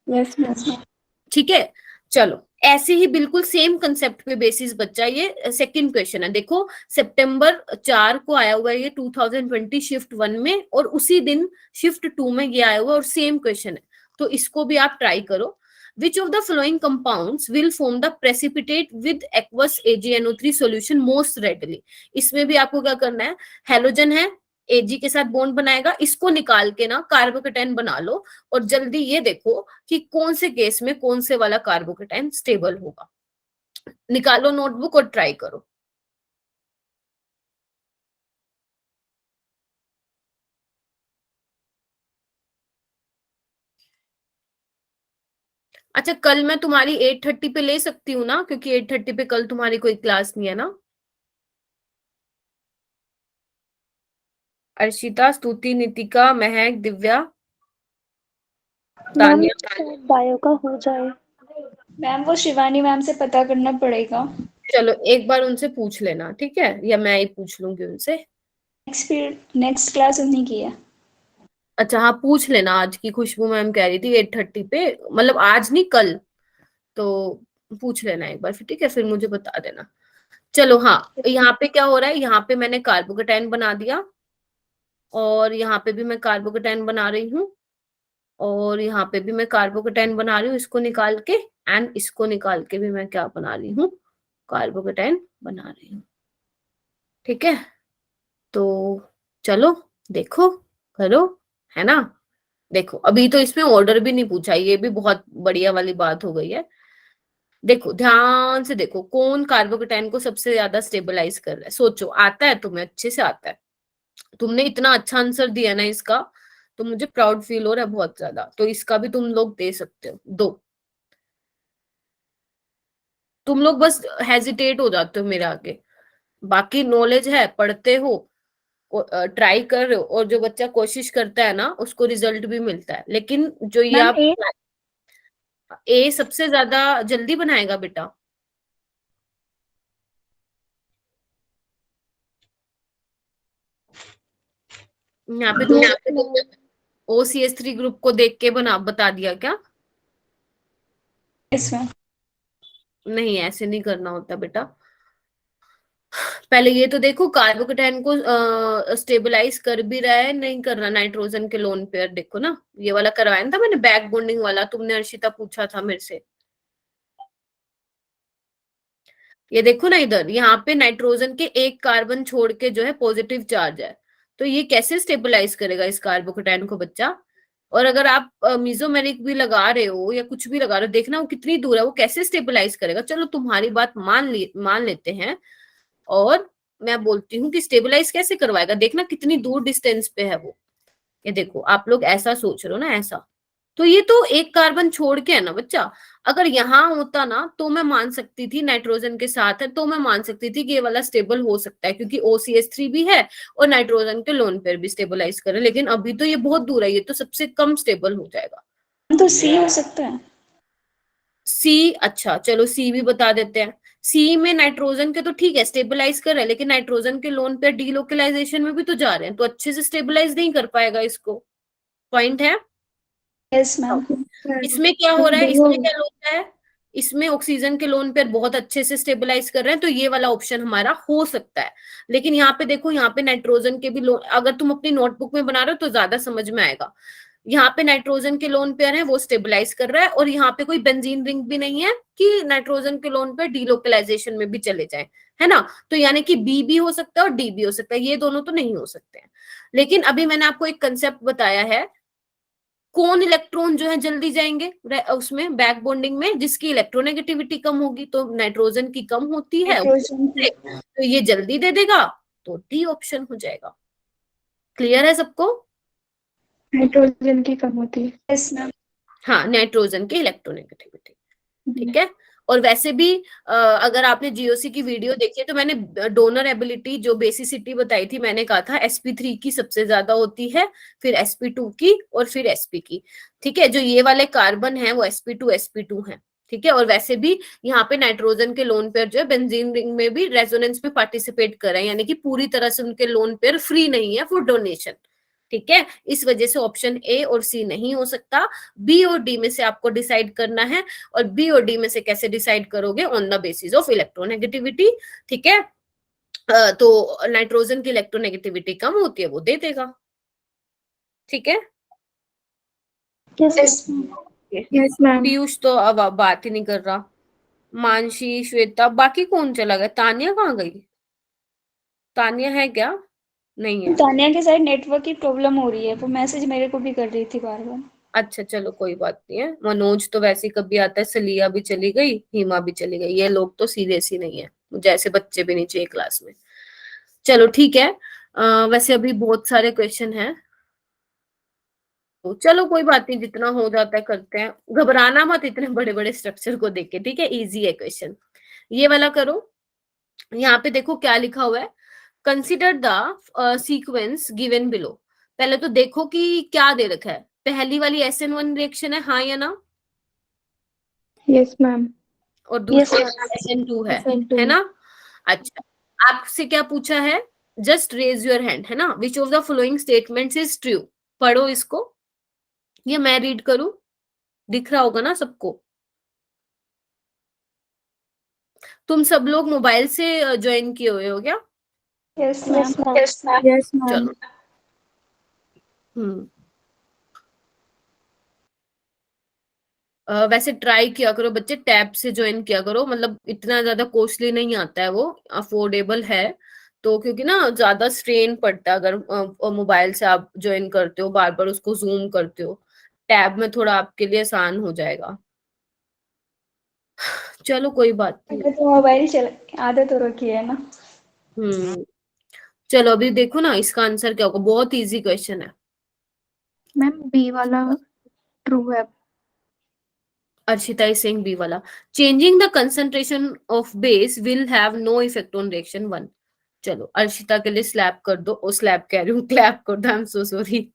Yes, ma'am. ठीक है, चलो ऐसे ही बिल्कुल सेम कंसेप्ट पे बेसिस बच्चा ये सेकंड क्वेश्चन है। देखो सितंबर 4 को आया हुआ है ये 2020 शिफ्ट 1 में, और उसी दिन शिफ्ट 2 में ये आया हुआ और सेम क्वेश्चन है, तो इसको भी आप ट्राई करो। Which of the following compounds will form the precipitate with aqueous AgNO3 solution most readily? इसमें भी आपको क्या करना है, हेलोजन है, Ag के साथ बॉन्ड बनाएगा, इसको निकाल के ना कार्बोकेटाइन बना लो, और जल्दी ये देखो कि कौन से केस में कौन से वाला कार्बोकेटाइन स्टेबल होगा। निकालो नोटबुक और ट्राई करो। अच्छा, कल मैं तुम्हारी 8:30 पे ले सकती हूँ ना, क्योंकि 8:30 पे कल तुम्हारी कोई क्लास नहीं है ना। अर्शिता, स्तुति, नितिका, महक, दिव्या, मैम तानिया। बायो का हो जाए। मैम वो शिवानी मैम से पता करना पड़ेगा। चलो एक बार उनसे पूछ लेना, ठीक है, या मैं ही पूछ लूंगी उनसे। नेक्स्ट क्लास उन्हीं की है। अच्छा हाँ, पूछ लेना। आज की खुशबू मैम कह रही थी 8:30 पे, मतलब आज नहीं कल, तो पूछ लेना एक बार फिर, ठीक है, फिर मुझे बता देना। चलो हाँ, यहाँ पे क्या हो रहा है, यहाँ पे मैंने कार्बोकेटाइन बना दिया, और यहाँ पे भी मैं कार्बोकेटाइन बना रही हूँ, और यहाँ पे भी मैं कार्बोकेटाइन बना रही हूँ, इसको निकाल के, एंड इसको निकाल के भी मैं क्या बना रही हूँ, कार्बोकेटाइन बना रही हूँ। ठीक है, तो चलो देखो, करो, है ना। देखो अभी तो इसमें ऑर्डर भी नहीं पूछा, ये भी बहुत बढ़िया वाली बात हो गई है। देखो ध्यान से देखो, कौन कार्बोकेटाइन को सबसे ज्यादा स्टेबलाइज कर रहा है, सोचो। आता है तुम्हें, अच्छे से आता है, तुमने इतना अच्छा आंसर दिया ना इसका, तो मुझे प्राउड फील हो रहा है बहुत ज्यादा। तो इसका भी तुम लोग दे सकते हो, दो। तुम लोग बस हेजिटेट हो जाते हो मेरे आगे, बाकी नॉलेज है, पढ़ते हो, ट्राई कर रहे हो, और जो बच्चा कोशिश करता है ना उसको रिजल्ट भी मिलता है। लेकिन जो ये मैम आप ए ए सबसे ज्यादा जल्दी बनाएगा बेटा। यहाँ पे तो OCH3 ग्रुप को देख के बता दिया क्या? इसमें नहीं, ऐसे नहीं करना होता बेटा। पहले ये तो देखो कार्बोकेटाइन को स्टेबलाइज कर भी रहा है, नहीं कर रहा नाइट्रोजन के लोन पेयर। देखो ना, ये वाला करवाया ना था मैंने, बैक बॉन्डिंग वाला, तुमने अर्शिता पूछा था मेरे से। ये देखो ना इधर, यहाँ पे नाइट्रोजन के एक कार्बन छोड़ के जो है पॉजिटिव चार्ज है, तो ये कैसे स्टेबलाइज करेगा इस कार्बोकेटाइन को बच्चा। और अगर आप मीजोमेरिक भी लगा रहे हो या कुछ भी लगा रहे हो, देखना वो कितनी दूर है, वो कैसे स्टेबलाइज करेगा। चलो तुम्हारी बात मान लेते हैं, और मैं बोलती हूँ कि स्टेबलाइज कैसे करवाएगा, देखना कितनी दूर डिस्टेंस पे है वो। ये देखो आप लोग ऐसा सोच रहे हो ना, ऐसा, तो ये तो एक कार्बन छोड़ के है ना बच्चा। अगर यहाँ होता ना तो मैं मान सकती थी, नाइट्रोजन के साथ है तो मैं मान सकती थी कि ये वाला स्टेबल हो सकता है, क्योंकि OCH3 भी है और नाइट्रोजन के लोन पेयर भी स्टेबलाइज करे। लेकिन अभी तो ये बहुत दूर है, ये तो सबसे कम स्टेबल हो जाएगा। तो सी हो सकता है। सी, अच्छा चलो सी भी बता देते हैं। सी में नाइट्रोजन के तो ठीक है स्टेबलाइज कर रहे हैं, लेकिन नाइट्रोजन के लोन पेयर डीलोकलाइजेशन में भी तो जा रहे हैं, तो अच्छे से स्टेबलाइज नहीं कर पाएगा इसको। पॉइंट है। Yes ma'am. इसमें क्या हो रहा है, इसमें क्या होता है, इसमें ऑक्सीजन के लोन पेयर बहुत अच्छे से स्टेबलाइज कर रहे हैं, तो ये वाला ऑप्शन हमारा हो सकता है। लेकिन यहाँ पे देखो, यहाँ पे नाइट्रोजन के भी लोन, अगर तुम अपनी नोटबुक में बना रहे हो तो ज्यादा समझ में आएगा। यहाँ पे नाइट्रोजन के लोन पेयर है, वो स्टेबलाइज कर रहा है, और यहाँ पे कोई बेंजीन रिंग भी नहीं है कि नाइट्रोजन के लोन पेयर डीलोकलाइजेशन में भी चले जाए, है ना। तो यानी कि बी भी हो सकता है और डी भी हो सकता है, ये दोनों तो नहीं हो सकते हैं। लेकिन अभी मैंने आपको एक कंसेप्ट बताया है, कौन इलेक्ट्रॉन जो है जल्दी जाएंगे उसमें बैक बॉन्डिंग में, जिसकी इलेक्ट्रोनेगेटिविटी कम होगी, तो नाइट्रोजन की कम होती है, तो ये जल्दी दे देगा, तो डी ऑप्शन हो जाएगा। क्लियर है सबको? नाइट्रोजन की कम होती है। Yes ma'am. हाँ, नाइट्रोजन की इलेक्ट्रोनेगेटिविटी, ठीक है। और वैसे भी अगर आपने GOC की वीडियो देखी है तो मैंने डोनर एबिलिटी जो बेसिसिटी बताई थी, मैंने कहा था sp3 की सबसे ज्यादा होती है, फिर sp2 की, और फिर sp की। ठीक है, जो ये वाले कार्बन है वो sp2 है, ठीक है। और वैसे भी यहाँ पे नाइट्रोजन के लोन पेयर जो है बेंजीन रिंग में भी रेजोनेंस में पार्टिसिपेट कर रहे हैं, यानी कि पूरी तरह से उनके लोन पेयर फ्री नहीं है फॉर डोनेशन। ठीक है, इस वजह से ऑप्शन ए और सी नहीं हो सकता, बी और डी में से आपको डिसाइड करना है, और बी और डी में से कैसे डिसाइड करोगे, on the basis of electronegativity. ठीक है, तो नाइट्रोजन की इलेक्ट्रोनेगेटिविटी कम होती है, वो दे देगा। ठीक है, यस यस मैम। पीयूष तो अब बात ही नहीं कर रहा, मानसी, श्वेता, बाकी कौन चला गया, तानिया कहाँ गई, तानिया है क्या, नहीं है। तानिया के साइड नेटवर्क की प्रॉब्लम हो रही है, वो मैसेज मेरे को भी कर रही थी बार बार। अच्छा चलो कोई बात नहीं है, मनोज तो वैसे ही कभी आता है, सलिया भी चली गई, हिमा भी चली गई, ये लोग तो सीरियस ही नहीं है, मुझे ऐसे बच्चे भी नहीं चाहिए क्लास में। चलो ठीक है, वैसे अभी बहुत सारे क्वेश्चन हैं, तो चलो कोई बात नहीं, जितना हो जाता है करते हैं, घबराना मत इतने बड़े बड़े स्ट्रक्चर को देख के। ठीक है, इजी है क्वेश्चन, ये वाला करो। यहाँ पे देखो क्या लिखा हुआ है, consider the sequence given below. पहले तो देखो कि क्या दे रखा है, पहली वाली SN1 रिएक्शन है, हाँ या ना, यस मैम। और दूसरी Yes, SN2 है SN2 ना। अच्छा, आपसे क्या पूछा है, जस्ट रेज योर हैंड, है ना, which of the following statements is true. पढ़ो इसको, ये मैं रीड करूं, दिख रहा होगा ना सबको। तुम सब लोग मोबाइल से ज्वाइन किए हुए हो क्या? Yes ma'am. yes ma'am. Yes ma'am. चलो, वैसे ट्राई किया करो बच्चे, टैब से ज्वाइन किया करो, मतलब इतना ज्यादा कॉस्टली नहीं आता है, वो अफोर्डेबल है, तो क्योंकि ना ज्यादा स्ट्रेन पड़ता है अगर मोबाइल से आप ज्वाइन करते हो, बार बार उसको जूम करते हो, टैब में थोड़ा आपके लिए आसान हो जाएगा। चलो कोई बात नहीं। अगर तो मोबाइल चल आदत हो रखी है ना। चलो अभी देखो ना इसका आंसर क्या होगा, बहुत इजी क्वेश्चन है। मैम बी वाला ट्रू है। अर्शिता इज सेइंग बी वाला, changing the concentration of base will have no effect on reaction 1। चलो अर्शिता के लिए स्लैप कर दो, ओ स्लैप कह रही हूँ, क्लैप कर दो, आई एम सो सॉरी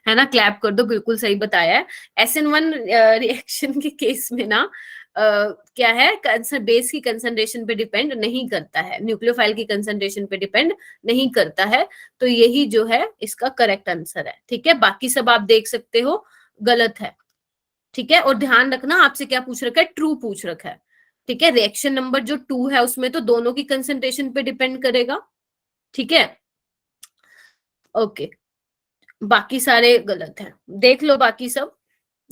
है ना, क्लैप कर दो, बिल्कुल सही बताया है। SN1 रिएक्शन के केस में ना क्या है, बेस की कंसंट्रेशन पे डिपेंड नहीं करता है, न्यूक्लियोफाइल की कंसंट्रेशन पे डिपेंड नहीं करता है, तो यही जो है इसका करेक्ट आंसर है। ठीक है, बाकी सब आप देख सकते हो गलत है। ठीक है, और ध्यान रखना आपसे क्या पूछ रखा है, ट्रू पूछ रखा है। ठीक है, रिएक्शन नंबर जो 2 है उसमें तो दोनों की कंसंट्रेशन पे डिपेंड करेगा। ठीक है, ओके, बाकी सारे गलत हैं, देख लो बाकी सब।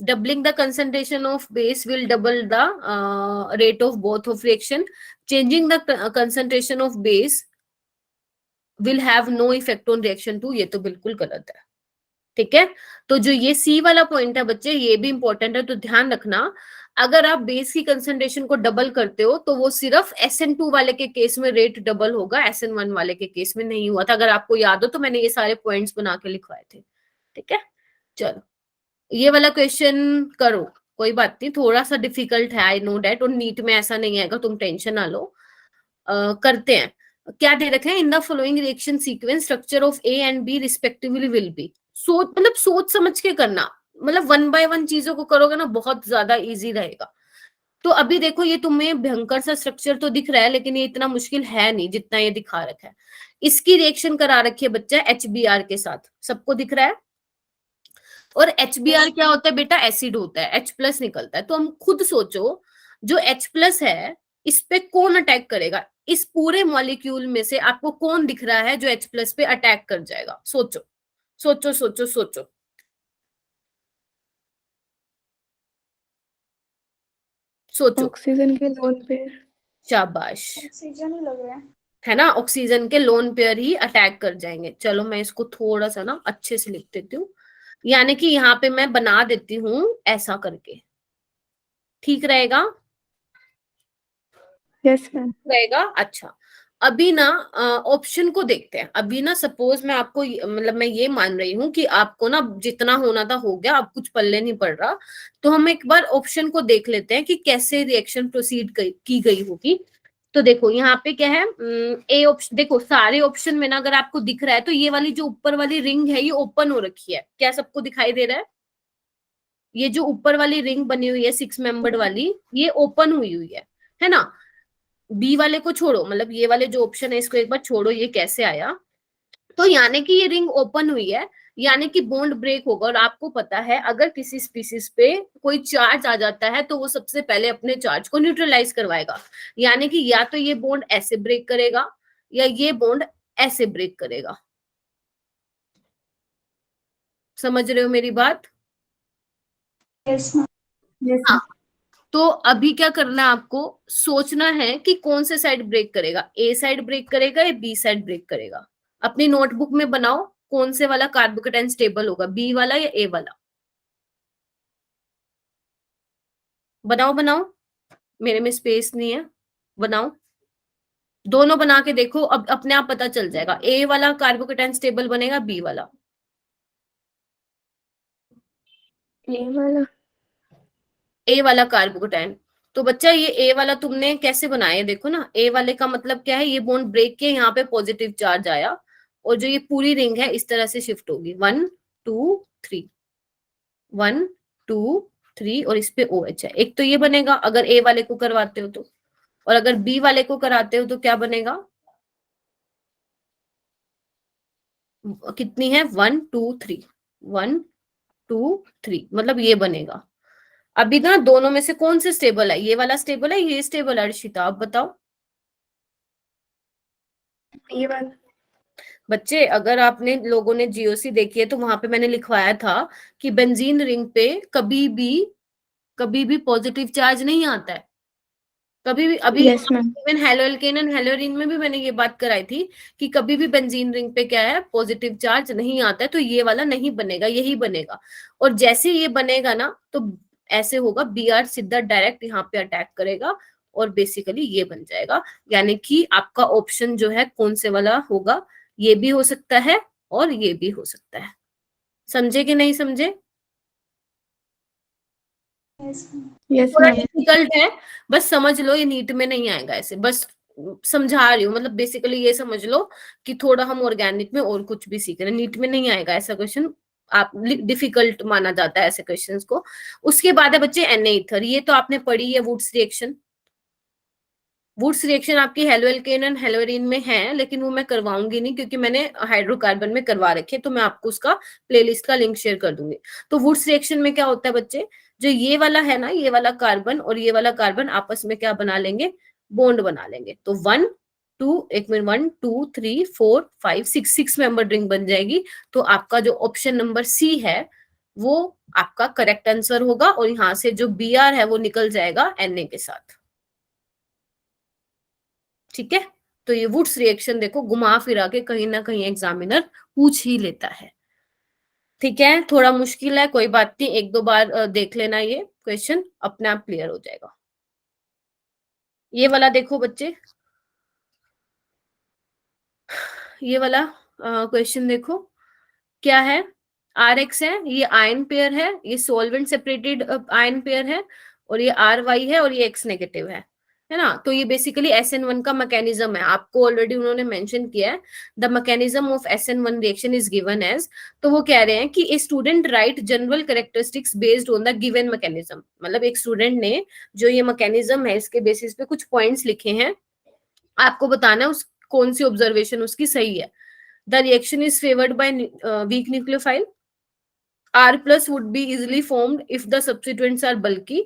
Doubling the concentration of base will double the rate of both of reaction, changing the concentration of base will have no effect on reaction 2, ये तो बिल्कुल गलत है। ठीक है, तो जो ये सी वाला पॉइंट है बच्चे, ये भी इंपॉर्टेंट है, तो ध्यान रखना, अगर आप बेस की कंसंट्रेशन को डबल करते हो तो वो सिर्फ SN2 वाले के केस में रेट डबल होगा, SN1 वाले के केस में नहीं हुआ था। अगर आपको याद हो तो मैंने ये सारे पॉइंट्स बना के लिखवाए थे। ठीक है, चलो ये वाला क्वेश्चन करो, कोई बात नहीं, थोड़ा सा डिफिकल्ट है, आई नो डेट, और नीट में ऐसा नहीं आएगा, तुम टेंशन ना लो। करते हैं, क्या दे रखे हैं, in the following reaction sequence structure of A and B respectively will be. सोच, मतलब सोच समझ के करना, मतलब 1 बाय 1 चीजों को करोगे ना, बहुत ज्यादा इजी रहेगा। तो अभी देखो ये तुम्हें भयंकर सा स्ट्रक्चर तो दिख रहा है, लेकिन ये इतना मुश्किल है नहीं जितना ये दिखा रखा है। इसकी रिएक्शन करा रखी है बच्चा HBr के साथ, सबको दिख रहा है। और HBr क्या होता है बेटा, एसिड होता है, H+ निकलता है। तो हम खुद सोचो, जो H+ है इस पे कौन अटैक करेगा, इस पूरे मॉलिक्यूल में से आपको कौन दिख रहा है जो H+ पे अटैक कर जाएगा, सोचो सोचो सोचो सोचो। सोचो, ऑक्सीजन के लोन पे। शाबाश, ऑक्सीजन ही लग रहा है ना, ऑक्सीजन के लोन पेयर ही अटैक कर जाएंगे। चलो मैं इसको थोड़ा सा ना अच्छे से लिख देती हूँ, यानी कि यहाँ पे मैं बना देती हूँ ऐसा करके, ठीक रहेगा? Yes ma'am. रहेगा, अच्छा। अभी ना ऑप्शन को देखते हैं। अभी ना सपोज मैं आपको मतलब मैं ये मान रही हूँ कि आपको ना जितना होना था हो गया, अब कुछ पल्ले नहीं पड़ रहा, तो हम एक बार ऑप्शन को देख लेते हैं कि कैसे रिएक्शन प्रोसीड की गई होगी। तो देखो यहाँ पे क्या है, ए ऑप्शन, देखो सारे ऑप्शन में ना अगर आपको दिख रहा है तो ये वाली जो ऊपर वाली रिंग है ये ओपन हो रखी है, क्या सबको दिखाई दे रहा है? ये जो ऊपर वाली रिंग बनी हुई है 6 मेंबर्ड वाली, ये ओपन हुई हुई है ना। बी वाले को छोड़ो, मतलब ये वाले जो ऑप्शन है इसको एक बार छोड़ो, ये कैसे आया, तो यानी कि ये रिंग ओपन हुई है, यानी कि बॉन्ड ब्रेक होगा। और आपको पता है अगर किसी स्पीसीज पे कोई चार्ज आ जाता है तो वो सबसे पहले अपने चार्ज को न्यूट्रलाइज करवाएगा, यानी कि या तो ये बॉन्ड ऐसे ब्रेक करेगा या ये बॉन्ड ऐसे ब्रेक करेगा। समझ रहे हो मेरी बात? Yes ma'am. यस हाँ, तो अभी क्या करना है आपको, सोचना है कि कौन से साइड ब्रेक करेगा, ए साइड ब्रेक करेगा या बी साइड ब्रेक करेगा। अपनी नोटबुक में बनाओ कौन से वाला कार्बोकेटाइन स्टेबल होगा, बी वाला या ए वाला। बनाओ बनाओ, मेरे में स्पेस नहीं है, बनाओ, दोनों बना के देखो, अब अपने आप पता चल जाएगा ए वाला कार्बोकेटाइन स्टेबल बनेगा बी वाला। ये वाला। ए वाला कार्बोकेटाइन। तो बच्चा ये ए वाला तुमने कैसे बनाया, देखो ना, ए वाले का मतलब क्या है, ये बॉन्ड ब्रेक के यहाँ पे पॉजिटिव चार्ज आया और जो ये पूरी रिंग है इस तरह से शिफ्ट होगी, 1 2 3 1 2 3 और इस पे OH है। एक तो ये बनेगा अगर ए वाले को करवाते हो तो, और अगर बी वाले को कराते हो तो क्या बनेगा, कितनी है, 1 2 3 1 2 3, मतलब ये बनेगा। अभी ना दोनों में से कौन से स्टेबल है, ये वाला स्टेबल है ये स्टेबल है, अर्शिता आप बताओ। ये वाला। बच्चे अगर आपने लोगों ने जीओसी देखी है तो वहां पे मैंने लिखवाया था कि बेंजीन रिंग पे कभी भी पॉजिटिव चार्ज नहीं आता है, कभी भी। अभी yes ma'am. Even haloalkane and haloarene में भी मैंने ये बात कराई थी कि कभी भी बेंजीन रिंग पे क्या है, पॉजिटिव चार्ज नहीं आता है, तो ये वाला नहीं बनेगा, यही बनेगा। और जैसे ये बनेगा ना तो ऐसे होगा, Br सीधा डायरेक्ट यहाँ पे अटैक करेगा और बेसिकली ये बन जाएगा। यानी कि आपका ऑप्शन जो है कौन से वाला होगा, ये भी हो सकता है और ये भी हो सकता है। समझे कि नहीं समझे? Yes ma'am. यस थोड़ा मैम। डिफिकल्ट है, बस समझ लो, ये नीट में नहीं आएगा ऐसे, बस समझा रही हूँ। मतलब बेसिकली ये समझ लो कि थोड़ा हम ऑर्गेनिक में और कुछ भी सीख रहे हैं, नीट में नहीं आएगा ऐसा क्वेश्चन, आप डिफिकल्ट माना जाता है ऐसे क्वेश्चंस को। उसके बाद है बच्चे Na-ईथर, ये तो आपने पढ़ी है, वुड्स रिएक्शन। वुड्स रिएक्शन आपकी हेलोएल्केन एंड हेलोरीन में है, लेकिन वो मैं करवाऊंगी नहीं क्योंकि मैंने हाइड्रोकार्बन में करवा रखे, तो मैं आपको उसका प्लेलिस्ट का लिंक शेयर कर दूंगी। तो वुड्स रिएक्शन में क्या होता है बच्चे, जो ये वाला है ना, ये वाला कार्बन और ये वाला कार्बन आपस में क्या बना लेंगे, बॉन्ड बना लेंगे। तो 1 2 एक मिनट 1 2 3 4 5 6 मेंबर रिंग बन जाएगी। तो आपका जो ऑप्शन नंबर सी है वो आपका करेक्ट आंसर होगा, और यहाँ से जो Br है वो निकल जाएगा Na के साथ। ठीक है, तो ये वुड्स रिएक्शन देखो घुमा फिरा के कहीं ना कहीं एग्जामिनर पूछ ही लेता है। ठीक है, थोड़ा मुश्किल है, कोई बात नहीं, एक दो बार देख लेना, ये क्वेश्चन अपने आप क्लियर हो जाएगा। ये वाला देखो बच्चे, ये वाला क्वेश्चन देखो क्या है, Rx है, ये आयन पेयर है, ये सॉल्वेंट सेपरेटेड आयन पेयर है, और ये Ry है और ये X नेगेटिव है ना। तो ये बेसिकली SN1 का मैकेनिज्म है, आपको ऑलरेडी उन्होंने मेंशन किया है, the mechanism of SN1 reaction is given as. तो वो कह रहे हैं कि a student write general characteristics based on the given mechanism, मतलब एक स्टूडेंट ने जो ये मैकेनिज्म है इसके बेसिस पे कुछ पॉइंट्स लिखे हैं, आपको बताना है उस कौन सी ऑब्जर्वेशन उसकी सही है। The reaction is favoured by weak nucleophile, R plus would be easily formed if the substituents are bulky.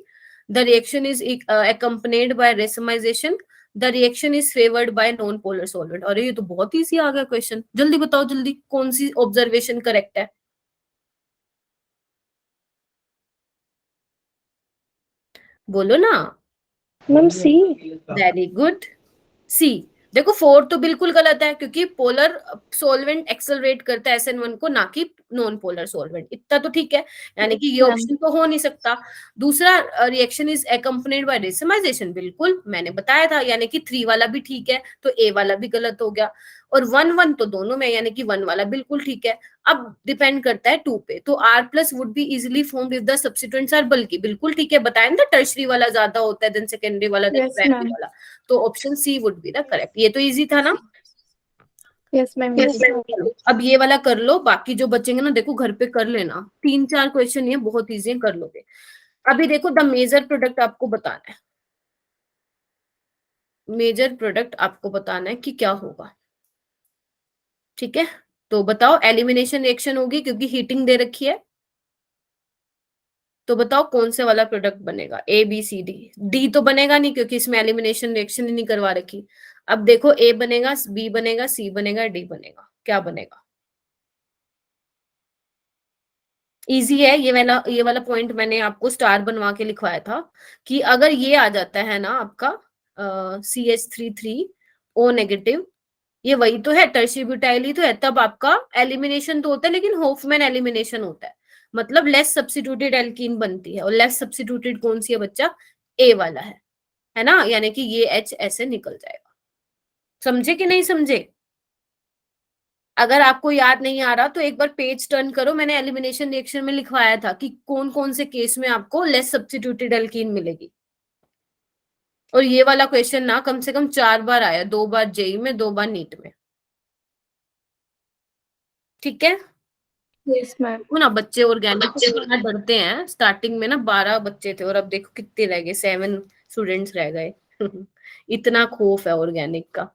The reaction is accompanied by racemization. The reaction is favored by non-polar solvent. अरे ये तो बहुत इजी आ गया क्वेश्चन, जल्दी बताओ जल्दी, कौन सी ऑब्जर्वेशन करेक्ट है? बोलो ना। मैम सी। वेरी गुड, सी। देखो 4 तो बिल्कुल गलत है क्योंकि पोलर सोलवेंट एक्सेलरेट करता है SN1 को, ना कि नॉन पोलर सोलवेंट, इतना तो ठीक है, यानी कि ये ऑप्शन तो हो नहीं सकता। दूसरा reaction is accompanied by racemization, बिल्कुल मैंने बताया था, यानी कि 3 वाला भी ठीक है, तो ए वाला भी गलत हो गया। और 1 1 तो दोनों में, यानी कि 1 वाला बिल्कुल ठीक है। अब डिपेंड करता है 2 पे, तो R plus would be easily formed if the substituents are bulky, बिल्कुल ठीक है, बताया ना, टर्शरी वाला ज्यादा होता है देन सेकेंडरी वाला देन Yes, प्राइमरी ma'am. वाला। तो option C would be the correct. ये तो इजी था ना? Yes ma'am. Yes, ma'am. चलो, अब ये वाला कर लो, बाकी जो बचेंगे ना देखो घर पे कर लेना, 3-4 क्वेश्चन ये बहुत इजी कर लोगे। अभी देखो द मेजर प्रोडक्ट आपको बताना है, मेजर प्रोडक्ट आपको बताना है कि क्या होगा। ठीक है, तो बताओ एलिमिनेशन रिएक्शन होगी क्योंकि हीटिंग दे रखी है। तो बताओ कौन से वाला प्रोडक्ट बनेगा, A B C D. D तो बनेगा नहीं क्योंकि इसमें एलिमिनेशन रिएक्शन ही नहीं करवा रखी। अब देखो ए बनेगा, बी बनेगा, सी बनेगा, डी बनेगा, क्या बनेगा? इजी है ये वाला पॉइंट मैंने आपको स्टार बनवा के लिखवाया था कि अगर ये आ जाता है ना आपका CH3 3O नेगेटिव, ये वही तो है, टर्शियरी ब्यूटाइल ही तो है, तब आपका एलिमिनेशन तो होता है लेकिन होफमैन एलिमिनेशन होता है, मतलब लेस सब्स्टिट्यूटेड एल्कीन बनती है। और लेस सब्स्टिट्यूटेड कौन सी है बच्चा? ए वाला है ना, यानी कि ये H ऐसे निकल जाएगा। समझे कि नहीं समझे? अगर आपको याद नहीं आ रहा तो एक बार पेज टर्न करो, मैंने एलिमिनेशन रिएक्शन में लिखवाया था कि कौन कौन से केस में आपको लेस सब्स्टिट्यूटेड एल्कीन मिलेगी। और ये वाला क्वेश्चन ना कम से कम 4 बार आया, 2 बार जेई में, 2 बार नीट में। ठीक है? Yes ma'am. वो ना बच्चे ऑर्गेनिक से थोड़ा डरते हैं, स्टार्टिंग में ना 12 बच्चे थे और अब देखो कितने रह गए, 7 स्टूडेंट्स रह गए इतना खौफ है ऑर्गेनिक का।